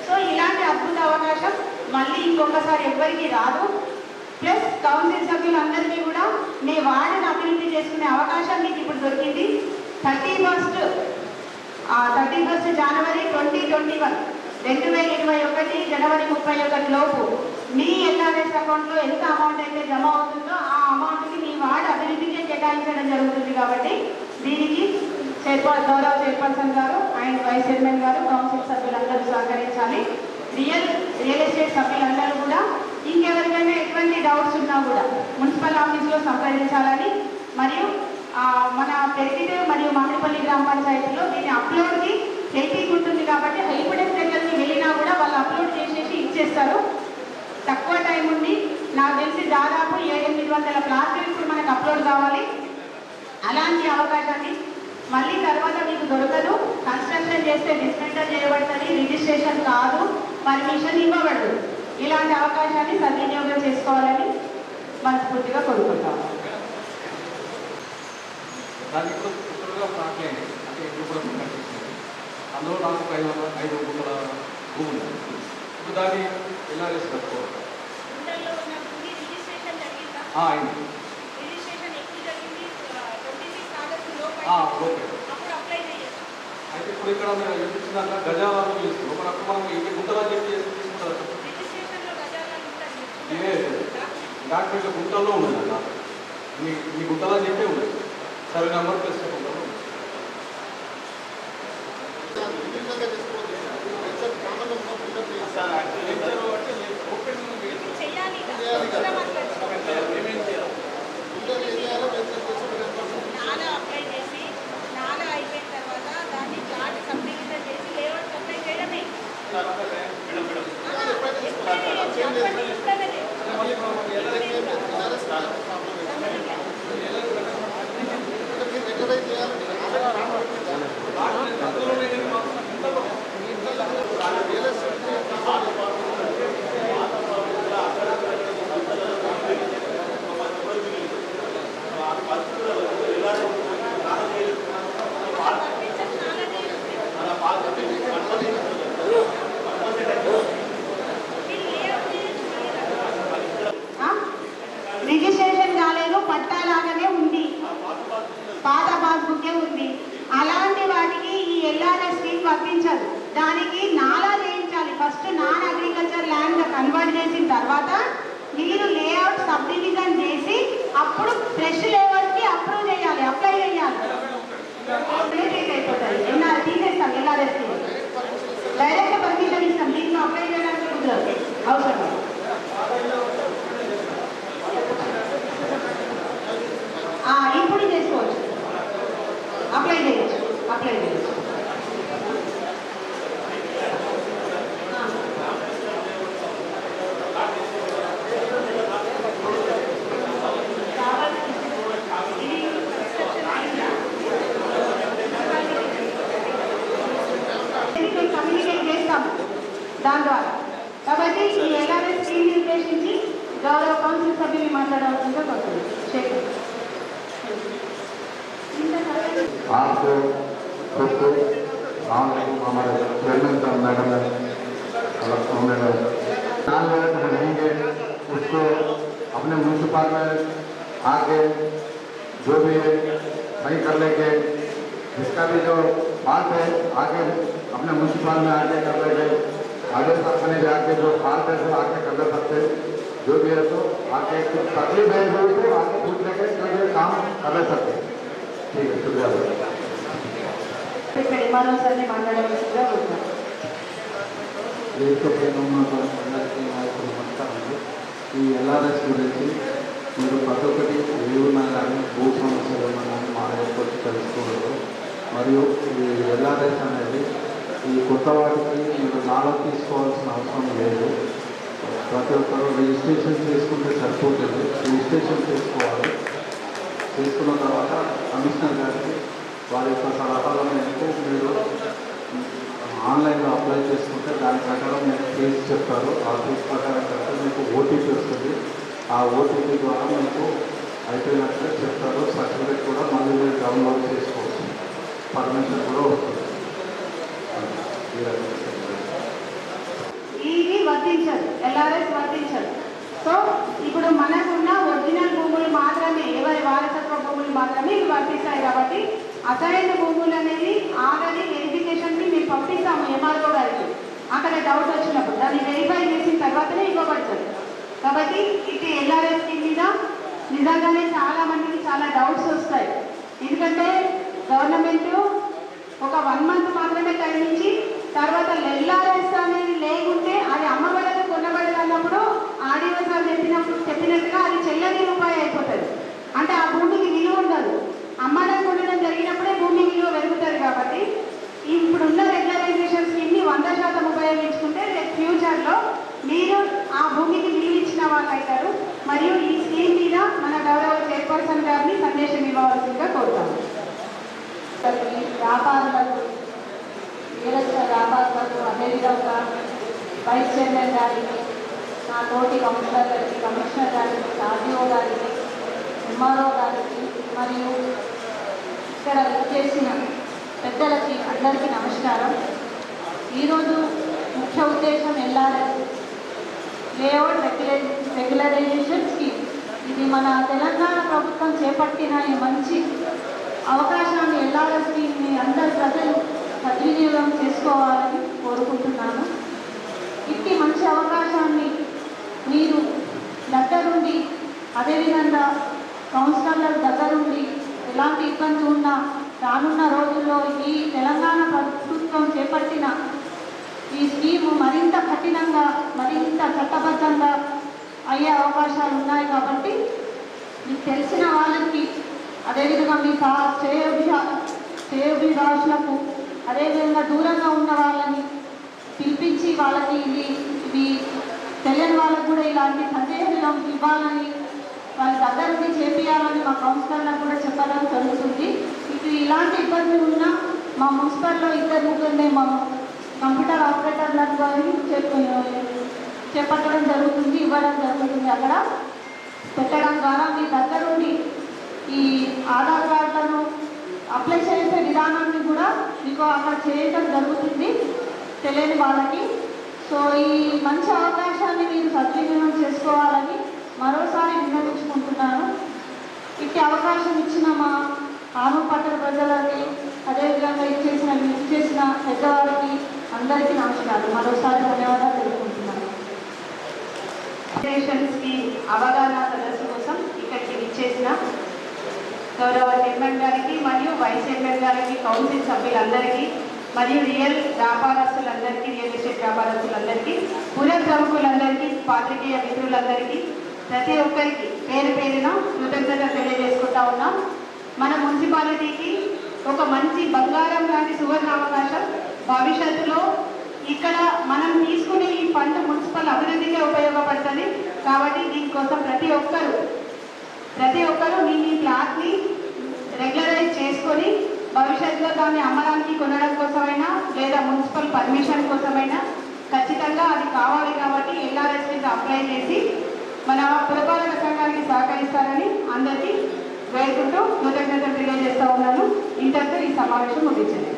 సో ఇలాంటి అద్భుత అవకాశం మళ్ళీ ఇంకొకసారి ఎవ్వరికి రాదు. ప్లస్ కౌన్సిల్ సభ్యులందరికీ కూడా మీ వార్డుని అభివృద్ధి చేసుకునే అవకాశం మీకు ఇప్పుడు దొరికింది. 31st January 2021 జనవరి 31 లోపు మీ ఎల్ఆర్ఎస్ అకౌంట్లో ఎంత అమౌంట్ అయితే జమ అవుతుందో ఆ అమౌంట్ని మీ వార్డు అభివృద్ధికి కేటాయించడం జరుగుతుంది. కాబట్టి దీనికి గౌరవ చైర్పర్సన్ గారు అండ్ వైస్ చైర్మన్ గారు, కౌన్సిల్ సభ్యులందరూ సహకరించాలి. రియల్ ఎస్టేట్ సభ్యులందరూ కూడా ఇంకెవరికైనా ఎటువంటి డౌట్స్ ఉన్నా కూడా మున్సిపల్ ఆఫీస్లో సంప్రదించాలని, మరియు మన పెరిగితే మరియు మామిడిపల్లి గ్రామ పంచాయతీలో దీని అప్లోడ్కి హెల్పింగ్ ఉంటుంది. కాబట్టి హెల్ప్ డెస్క్ దగ్గరికి వెళ్ళినా కూడా వాళ్ళు అప్లోడ్ చేసేసి ఇచ్చేస్తారు. తక్కువ టైం ఉంది, నాకు తెలిసి దాదాపు 700-800 ప్లాట్లు ఇప్పుడు మనకు అప్లోడ్ కావాలి. అలాంటి అవకాశాన్ని మళ్ళీ తర్వాత మీకు దొరకదు. కన్స్ట్రక్షన్ చేస్తే డిస్మెంటల్ చేయబడుతుంది, రిజిస్ట్రేషన్ కాదు, పర్మిషన్ ఇవ్వబడదు. ఇలాంటి అవకాశాన్ని సద్వినియోగం చేసుకోవాలని మనస్ఫూర్తిగా కోరుకుంటాము. దానికి కూడా ప్రాక్లైన్ అంటే ఇప్పుడు కూడా అందులో నాకు 5 గుంటల భూమి ఉంది. ఇప్పుడు దాన్ని ఎల్ఆర్ఎస్ కట్టుకోవాలి. అయింది. ఓకే. అయితే ఇప్పుడు ఇక్కడ మీరు చూపించినాక గజాలను చేస్తుంది. ఒకప్పుడు మనం ఇవి గుంటలా చెప్పి తీసుకుంటారు. ఇదే డాక్యుమెంట్లో గుంటల్లో ఉండదు అన్న, మీ గుంటలా చెప్పే ఉండదు. సర్వే నెంబర్ ప్లస్ గుంటలో రిజిస్ట్రేషన్ కాలేదు, పట్టాలాగానే ఉంది, పాత పాస్బుక్కే ఉంది. అలాంటి వాటికి ఈ ఎల్ఆర్ఎస్ స్కీమ్ వర్తించదు. దానికి నాలా చేయించాలి. First non agriculture land convert చేసిన తర్వాత మీరు లేఅవుట్ సబ్ డివిజన్ చేసి అప్పుడు ఫ్రెష్ లేఅవుట్కి అప్రూవ్ చేయాలి, అప్లై చేయాలి. అయిపోతుంది. తీసేస్తాం ఎల్ఆర్ఎస్ స్కీమ్, డైరెక్ట్ పర్మిషన్ ఇస్తాం. దీంట్లో అప్లై చేయడానికి కుదరదు, అవసరం. ఇప్పుడు చేసుకోవచ్చు, అప్లై చేయొచ్చు. కమ్యూనికేట్ చేస్తాము దాని ద్వారా. కాబట్టి ఈ ఎల్ఆర్ఎస్ స్కీమ్ ఉద్దేశించి గౌరవ కౌన్సిల్ సభ్యులు మాట్లాడాల్సిందిగా కోరుతున్నాను. आपको सबको हमारे चेयरमैन साहब मैडम रहेंगे, उसको अपने म्यूनसिपल में आके जो भी सही कर लेंगे। जिसका भी जो बात है आके अपने म्यूनसिपल में आके कर लेंगे। आगे शासन में आके जो बात है जो आके कर ले सकते, जो भी है तो आके कुछ तकलीफ है जो तो आके पूछ लेके जो काम कर ले सकते। ठीक है, शुक्रिया। మరోసారి మాట్లాడవలసిందిగా కోరుతున్నాను. ఈ ఎల్ఆర్ఎస్ గురించి మీరు ప్రతి ఒక్కటి ఏమన్నా కానీ భూ సమస్యలు ఏమన్నా మా వచ్చి తెలుసుకోవడం, మరియు ఈ ఎల్ఆర్ఎస్ అనేది ఈ కొత్త వాటికి మీరు నాలో తీసుకోవాల్సిన అవసరం లేదు. ప్రతి ఒక్కరు రిజిస్ట్రేషన్ చేసుకుంటే సరిపోతుంది. రిజిస్ట్రేషన్ చేసుకోవాలి. చేసుకున్న తర్వాత కమిషనర్ గారికి వారి యొక్క సలహాల మేరకు మీరు ఆన్లైన్లో అప్లై చేసుకుంటే దాని ప్రకారం మీరు కేసు చెప్తారు. ఆ కేసు ప్రకారం చెప్తే మీకు ఓటీపీ వస్తుంది. ఆ ఓటీపీ ద్వారా మీకు అయిపోయినట్లే చెప్తారు. సర్టిఫికేట్ కూడా మళ్ళీ మీరు డౌన్లోడ్ చేసుకోవచ్చు. పర్మిషన్ కూడా వస్తుంది. ఇది వర్తించదు, ఎల్ఆర్ఎస్ వర్తించదు. సో ఇప్పుడు మనకున్న ఒరిజినల్ భూములు మాత్రమే, ఎవరి వారసత్వ భూములు మాత్రమే ఇవి వర్తిస్తాయి. కాబట్టి అసైన్డ్ భూములు అనేది ఆల్రెడీ వెరిఫికేషన్కి మేము పంపిస్తాము ఎంఆర్ఓ గారికి. అక్కడ డౌట్ వచ్చినప్పుడు దాన్ని వెరిఫై చేసిన తర్వాతనే ఇవ్వబడుతుంది. కాబట్టి ఇది ఎల్ఆర్ఎస్ స్కీమ్ మీద నిజంగానే చాలా మందికి చాలా డౌట్స్ వస్తాయి. ఎందుకంటే గవర్నమెంట్ ఒక 1 మంత్ మాత్రమే టైం ఇచ్చి తర్వాత ఎల్ఆర్ఎస్ అనేది లేకుంటే అది అమ్మబడదు కొనబడదు అన్నప్పుడు ఆర్డీఓ సార్ చెప్పినట్టుగా అది చెల్లని రూపాయి అయిపోతుంది. అంటే ఆ భూమికి విలువ ఉండదు. అమ్మడం కొనడం జరిగినప్పుడే భూమి విలువ పెరుగుతుంది. కాబట్టి ఇప్పుడున్న రెగ్యులరైజేషన్ స్కీమ్ని 100% ఉపయోగించుకుంటే రేపు ఫ్యూచర్లో మీరు ఆ భూమికి విలువ ఇచ్చిన వాళ్ళు అవుతారు. మరియు ఈ స్కీమ్ మీద మన గౌరవ చైర్పర్సన్ గారిని సందేశం ఇవ్వవలసిందిగా కోరుతాము. వ్యాపారులకు, వ్యాపారులకు, అదేవిధంగా వైస్ చైర్మన్ గారికి, నా తోటి కౌన్సిలర్లకి, కమిషనర్ గారికి, ఆర్డీఓ గారికి, ఎంఆర్ఓ గారికి మరియు ఇక్కడ చేసిన పెద్దలకి అందరికీ నమస్కారం. ఈరోజు ముఖ్య ఉద్దేశం ఎల్ఆర్ఎస్ లేఅవుట్ రెగ్యులరైజేషన్ స్కీమ్. ఇది మన తెలంగాణ ప్రభుత్వం చేపట్టిన ఈ మంచి అవకాశాన్ని ఎల్ఆర్ఎస్ స్కీమ్ని అందరు ప్రజలు సద్వినియోగం చేసుకోవాలని కోరుకుంటున్నాను. ఇట్టి మంచి అవకాశాన్ని మీరు దగ్గరుండి, అదేవిధంగా కౌన్సిలర్ల దగ్గరుండి ఎలాంటి ఇబ్బంది ఉన్నా రానున్న రోజుల్లో ఈ తెలంగాణ ప్రభుత్వం చేపట్టిన ఈ స్కీము మరింత కఠినంగా, మరింత చట్టబద్ధంగా అయ్యే అవకాశాలు ఉన్నాయి. కాబట్టి మీకు తెలిసిన వాళ్ళకి, అదేవిధంగా మీ శ్రేయోభిలాషులకు, అదేవిధంగా దూరంగా ఉన్న వాళ్ళని పిలిపించి వాళ్ళకి ఇవి తెలియని వాళ్ళకు కూడా ఇలాంటి సందేశం ఇవ్వాలని, వాళ్ళ దగ్గరికి చేపియాలని మా కౌన్సిలర్లకు కూడా చెప్పడం జరుగుతుంది. ఇప్పుడు ఇలాంటి ఇబ్బందులు ఉన్నా మా మున్సిపల్లో 2-3 మా కంప్యూటర్ ఆపరేటర్లకు కానీ చేపట్టడం జరుగుతుంది, ఇవ్వడం జరుగుతుంది. అక్కడ పెట్టడం ద్వారా మీ దగ్గరుండి ఈ ఆధార్ కార్డులను అప్లై చేసే విధానాన్ని కూడా మీకు అక్కడ చేయడం జరుగుతుంది తెలియని వాళ్ళకి. సో ఈ మంచి అవకాశాన్ని మీరు సద్వినియోగం చేసుకోవాలని మరోసారి విన్నవించుకుంటున్నాను. ఇట్టి అవకాశం ఇచ్చిన మా ఆనూరు పట్టణ ప్రజలకి, అదేవిధంగా ఇచ్చేసిన పెద్దవారికి అందరికీ నమస్కారం. మరోసారి ధన్యవాదాలు తెలుపుకుంటున్నాను. స్కీమ్ అవగాహన సదస్సు కోసం ఇక్కడికి ఇచ్చేసిన గౌరవ చైర్మన్ గారికి మరియు వైస్ చైర్మన్ గారికి, కౌన్సిల్ సభ్యులందరికీ మరియు రియల్ వ్యాపారస్తులందరికీ, రియల్ ఎస్టేట్ వ్యాపారస్తులందరికీ, పుర ప్రముఖులందరికీ, పాత్రికేయ మిత్రులందరికీ, ప్రతి ఒక్కరికి పేరు పేరున కృతజ్ఞత తెలియజేసుకుంటా ఉన్నాం. మన మున్సిపాలిటీకి ఒక మంచి బంగారం లాంటి సువర్ణ అవకాశం. భవిష్యత్తులో ఇక్కడ మనం తీసుకునే ఈ ఫండ్ మున్సిపల్ అభివృద్ధికే ఉపయోగపడుతుంది. కాబట్టి దీనికోసం ప్రతి ఒక్కరూ మీ ప్లాట్ని రెగ్యులరైజ్ చేసుకొని భవిష్యత్తులో దాన్ని అమ్మడానికి, కొనడం కోసమైనా లేదా మున్సిపల్ పర్మిషన్ కోసమైనా ఖచ్చితంగా అది కావాలి. కాబట్టి ఎల్ఆర్ఎస్ మీద అప్లై చేసి మన పురపాలక సంఘానికి సహకరిస్తారని అందరికీ వేడుకుంటూ కృతజ్ఞతలు తెలియజేస్తూ ఉన్నాను. ఇంతటితో ఈ సమావేశం ముగించాను.